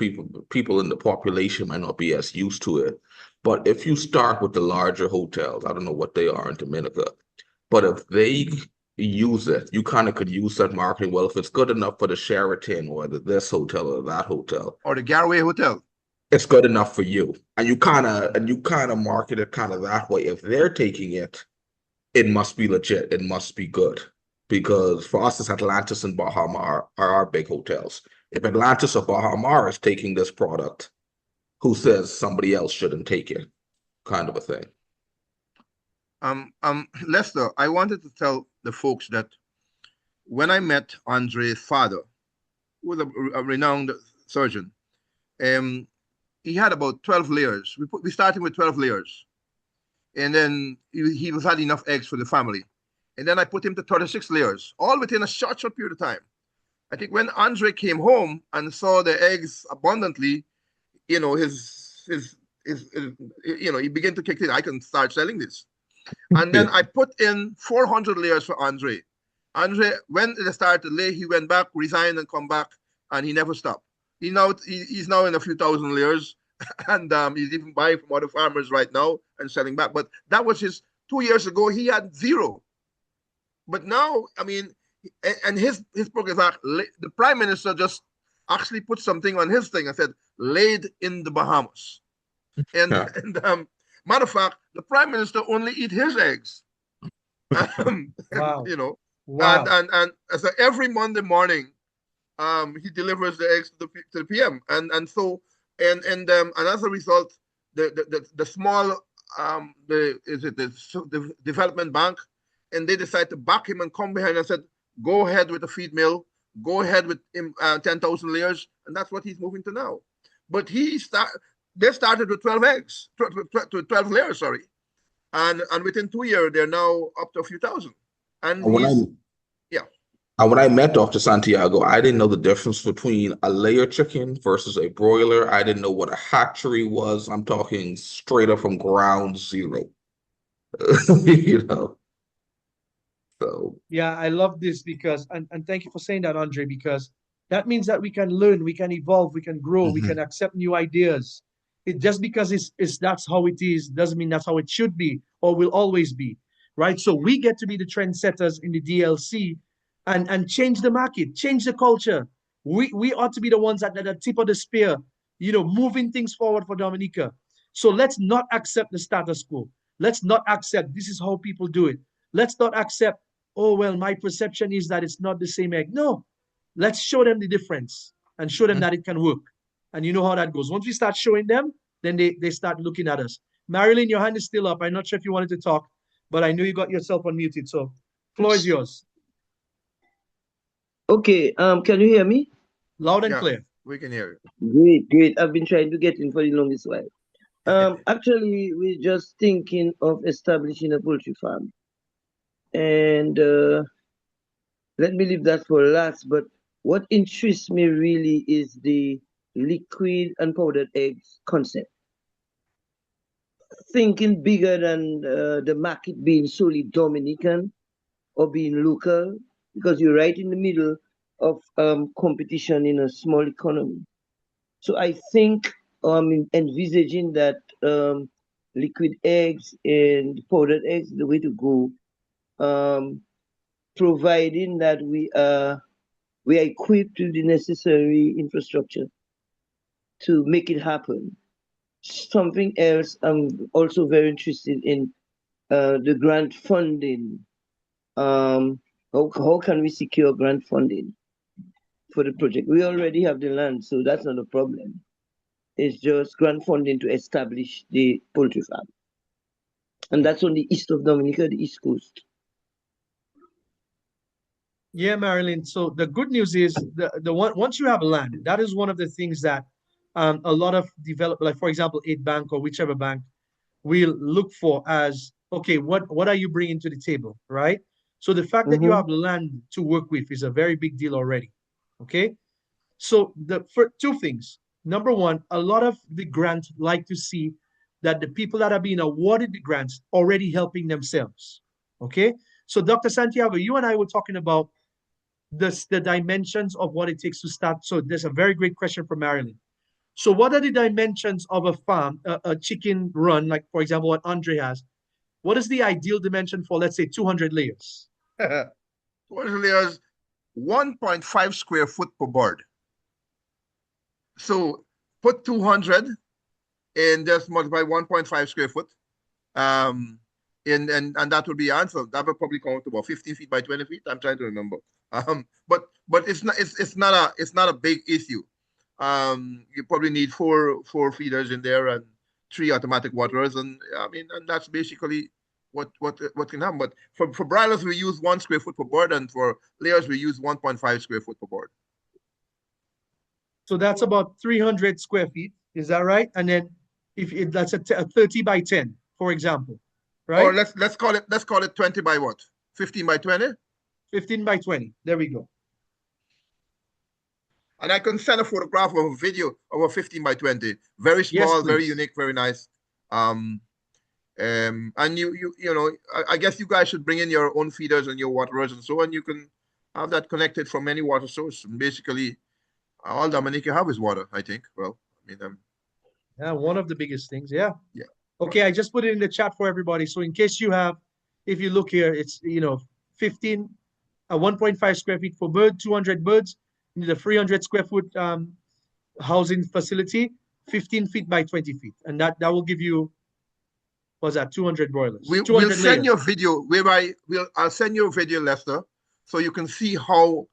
people in the population might not be as used to it. But if you start with the larger hotels, I don't know what they are in Dominica, but if they use it, you kind of could use that marketing. Well, if it's good enough for the Sheraton or this hotel or that hotel, Or the Garway Hotel. it's good enough for you. And you kind of market it kind of that way. If they're taking it, it must be legit. It must be good. Because for us, it's Atlantis and Baha Mar are our big hotels. If Atlantis or Baha Mar is taking this product, who says somebody else shouldn't take it? Kind of a thing. Lester, I wanted to tell the folks that when I met Andre's father, who was a renowned surgeon, he had about 12 layers. We started with 12 layers. And then he was had enough eggs for the family. And then I put him to 36 layers, all within a short period of time. I think when Andre came home and saw the eggs abundantly, you know, he began to kick in. I can start selling this. And then I put in 400 layers for Andre. Andre, when they started to lay, he went back, resigned, and come back, and he never stopped. He's now in a few thousand layers, and he's even buying from other farmers right now and selling back. But that was 2 years ago. He had zero. But now, I mean, and his program, the prime minister just actually put something on his thing and said, laid in the Bahamas. And, Yeah. matter of fact, the prime minister only eat his eggs. Wow. You know, Wow. and so every Monday morning, he delivers the eggs to the PM, and as a result, the small the development bank, and they decide to back him and come behind and said, go ahead with the feed mill, go ahead with 10,000 layers, and that's what he's moving to now. But they started with 12 eggs, 12 layers, sorry, and within 2 years they're now up to a few thousand. And when I met Dr. Santiago, I didn't know the difference between a layer chicken versus a broiler. I didn't know what a hatchery was. I'm talking straight up from ground zero. You know. So Yeah, I love this because, and thank you for saying that, Andre, because that means that we can learn, we can evolve, we can grow, we can accept new ideas. It just because it's that's how it is doesn't mean that's how it should be or will always be, right? So we get to be the trendsetters in the DLC and change the market, change the culture. We ought to be the ones at the tip of the spear, moving things forward for Dominica. So let's not accept the status quo. Let's not accept this is how people do it. Let's not accept, oh, well, my perception is that it's not the same egg. No, let's show them the difference and show them that it can work. And you know how that goes. Once we start showing them, then they start looking at us. Marilyn, your hand is still up. I'm not sure if you wanted to talk, but I know you got yourself unmuted. So floor is yours. Okay, can you hear me? Loud and clear. We can hear you. Great. I've been trying to get in for the longest while. Actually, we're just thinking of establishing a poultry farm. And let me leave that for last. But what interests me really is the liquid and powdered eggs concept. Thinking bigger than the market being solely Dominican or being local, because you're right in the middle of competition in a small economy. So I think envisaging that liquid eggs and powdered eggs is the way to go, providing that we are equipped with the necessary infrastructure to make it happen. Something else I'm also very interested in, the grant funding How can we secure grant funding for the project? We already have the land, so that's not a problem. It's just grant funding to establish the poultry farm. And that's on the east of Dominica, the east coast. Yeah, Marilyn. So the good news is the one once you have land, that is one of the things that a lot of develop, like for example, Aid Bank or whichever bank will look for as okay, what are you bringing to the table, right? So the fact that you Mm-hmm. have land to work with is a very big deal already. Okay. So for two things. Number one, a lot of the grants like to see that the people that are being awarded the grants already helping themselves. Okay. So Dr. Santiago, you and I were talking about the dimensions of what it takes to start. So there's a very great question from Marilyn. So what are the dimensions of a farm, a chicken run, like for example, what Andre has? What is the ideal dimension for, let's say, 200 layers? 200 layers, 1.5 square foot per board. So put 200 and just multiply 1.5 square foot. And that would be your answer. That would probably come out to about 15 feet by 20 feet. I'm trying to remember. But it's not a big issue. You probably need four feeders in there and 3 automatic waterers, and I mean, and that's basically what can happen. But for broilers, we use 1 square foot per board, and for layers, we use 1.5 square foot per board. So that's about 300 square feet. Is that right? And then if that's a 30 by 10, for example, right? Or let's call it 20 by what? 15 by 20? 15 by 20. There we go. And I can send a photograph of a video of a 15 by 20. Very Yes, small, very please. unique, very nice. And you know, I guess you guys should bring in your own feeders and your waterers and so on. You can have that connected from any water source. And basically, all Dominica have is water, I think. Well, I mean, Yeah, one of the biggest things. Yeah. yeah. Okay, I just put it in the chat for everybody. So in case you have, if you look here, it's 15, 1.5 square feet for bird, 200 birds, you need a 300 square foot housing facility, 15 feet by 20 feet, and that will give you, what's that, 200 broilers, We'll 200 send you a layers. video whereby I'll send you a video, Lester, so you can see how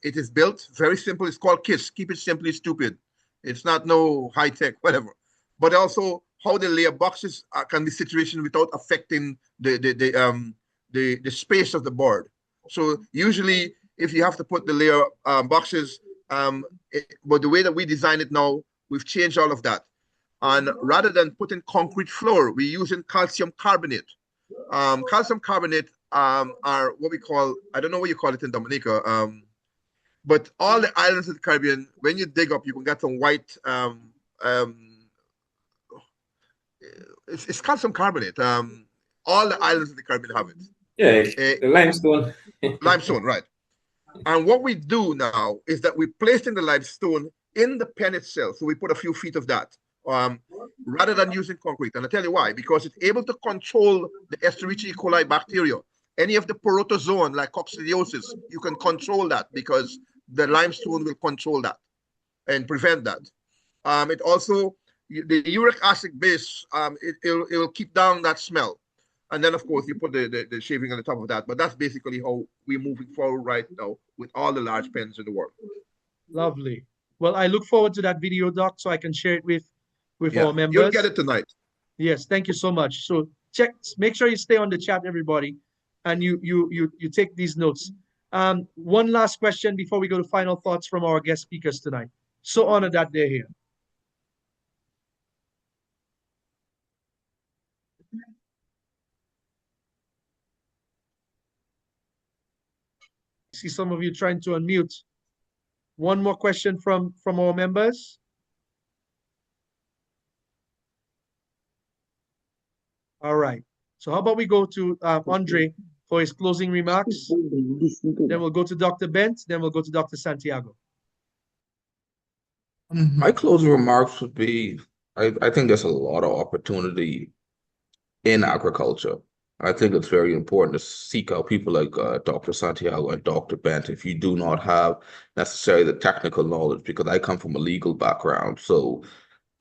it is built. Very simple. It's called KISS. Keep it simply stupid. It's not no high tech, whatever. But also how the layer boxes can be situated without affecting the space of the board. So usually, if you have to put the layer boxes, but the way that we design it now, we've changed all of that. And rather than putting concrete floor, we're using calcium carbonate. Calcium carbonate are what we call, I don't know what you call it in Dominica, but all the islands of the Caribbean, when you dig up, you can get some white, it's calcium carbonate. All the islands of the Caribbean have it. Yeah, the limestone. Limestone, right. And what we do now is that we place in the limestone in the pen itself. So we put a few feet of that rather than using concrete. And I'll tell you why, because it's able to control the Escherichia coli bacteria. Any of the protozoan like coccidiosis, you can control that because the limestone will control that and prevent that. It also, the uric acid base, it will keep down that smell. And then, of course, you put the shaving on the top of that. But that's basically how we're moving forward right now with all the large pens in the world. Lovely. Well, I look forward to that video, Doc, so I can share it with our members. You'll get it tonight. Yes, thank you so much. So make sure you stay on the chat, everybody, and you take these notes. One last question before we go to final thoughts from our guest speakers tonight. So honored that they're here. I see some of you trying to unmute. One more question from our members. All right. So how about we go to Andre for his closing remarks? Then we'll go to Dr. Bent. Then we'll go to Dr. Santiago. My closing remarks would be, I think there's a lot of opportunity in agriculture. I think it's very important to seek out people like Dr. Santiago and Dr. Bent if you do not have necessarily the technical knowledge, because I come from a legal background. So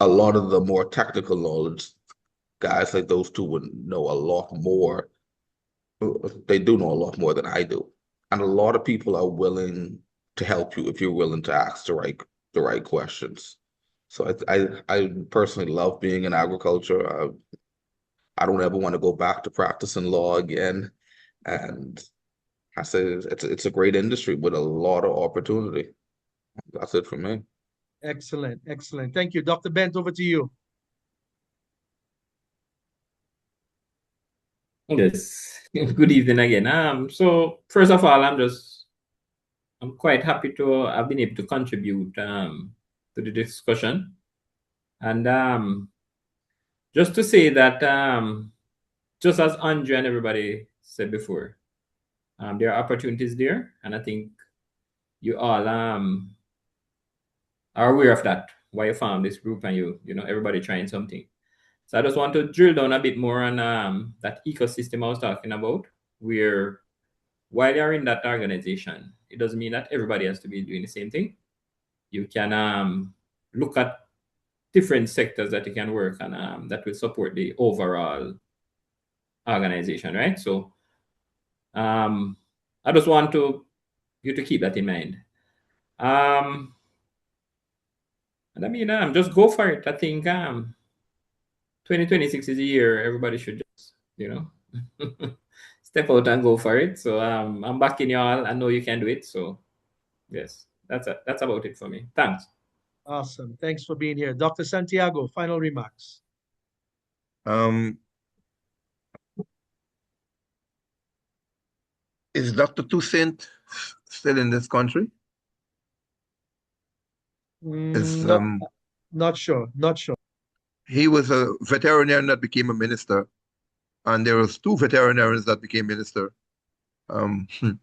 a lot of the more technical knowledge, guys like those two would know a lot more they do know a lot more than I do. And a lot of people are willing to help you if you're willing to ask the right questions. So I personally love being in agriculture. I don't ever want to go back to practicing law again. And I say it's a great industry with a lot of opportunity. That's it for me. Excellent, excellent. Thank you. Dr. Bent, over to you. Yes. Good evening again. So first of all, I'm quite happy to have been able to contribute to the discussion. And just to say that just as Andre and everybody said before, there are opportunities there, and I think you all are aware of that, why you found this group and you know everybody trying something. So I just want to drill down a bit more on that ecosystem I was talking about, where while you're in that organization, it doesn't mean that everybody has to be doing the same thing. You can look at different sectors that you can work on that will support the overall organization, right? So I just want you to keep that in mind. And I mean, just go for it. I think 2026 is a year everybody should just, step out and go for it. So I'm backing y'all. I know you can do it. So yes, that's about it for me. Thanks. Awesome. Thanks for being here. Dr. Santiago, final remarks. Is Dr. Toussaint still in this country? Not sure. Not sure. He was a veterinarian that became a minister, and there was 2 veterinarians that became minister. Yes.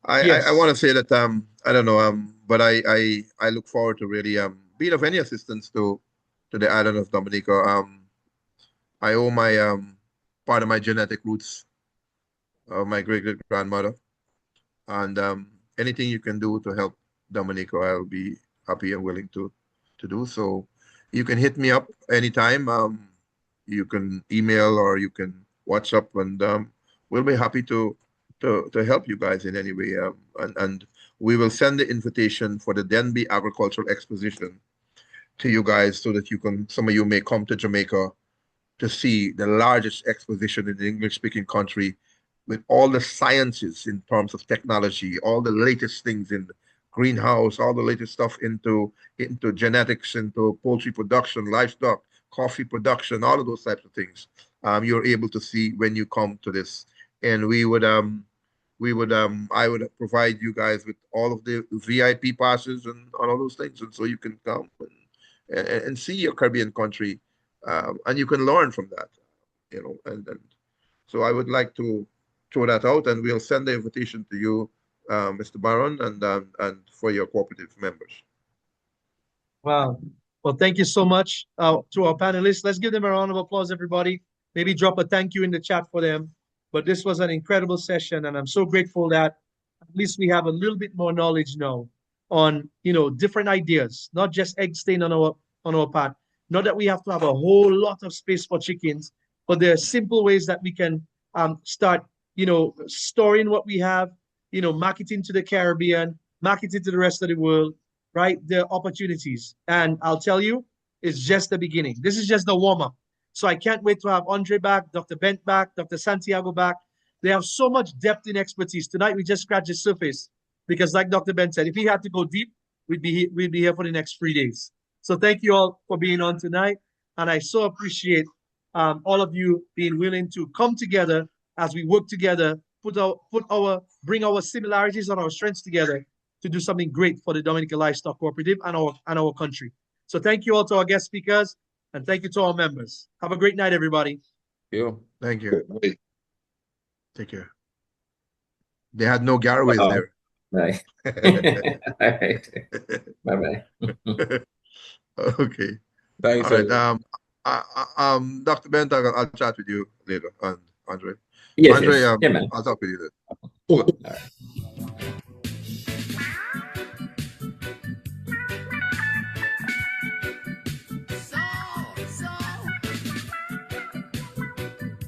I want to say that I don't know but I look forward to really being of any assistance to the island of Dominica. I owe my part of my genetic roots of my great grandmother, and anything you can do to help Dominica, I'll be happy and willing to do so. You can hit me up anytime. You can email or you can WhatsApp, and we'll be happy to help you guys in any way. And we will send the invitation for the Denby Agricultural Exposition to you guys so that some of you may come to Jamaica to see the largest exposition in the English-speaking country with all the sciences in terms of technology, all the latest things in greenhouse, all the latest stuff into genetics, into poultry production, livestock, coffee production, all of those types of things. You're able to see when you come to this, and I would provide you guys with all of the VIP passes and all of those things, and so you can come and see your Caribbean country, and you can learn from that, and so I would like to throw that out, and we'll send the invitation to you, Mr. Baron, and for your cooperative members. Wow. Well, thank you so much to our panelists. Let's give them a round of applause, everybody. Maybe drop a thank you in the chat for them. But this was an incredible session, and I'm so grateful that at least we have a little bit more knowledge now on, different ideas, not just egg stain on our pot. Not that we have to have a whole lot of space for chickens, but there are simple ways that we can start, storing what we have, marketing to the Caribbean, marketing to the rest of the world, right? There are opportunities. And I'll tell you, it's just the beginning. This is just the warm-up. So I can't wait to have Andre back, Dr. Bent back, Dr. Santiago back. They have so much depth in expertise. Tonight we just scratched the surface because, like Dr. Bent said, if he had to go deep, we'd be here for the next 3 days. So thank you all for being on tonight, and I so appreciate all of you being willing to come together as we work together, bring our similarities and our strengths together to do something great for the Dominica Livestock Cooperative and our country. So thank you all to our guest speakers, and thank you to our members. Have a great night, everybody. Thank you. Take care. They had no Garaways there. Bye. All right. Bye-bye. Okay. Thanks. All right. Dr. Bent, I'll chat with you later, and Andre. Yes, Andre, yes. Yeah, man. I'll talk with you later. All right.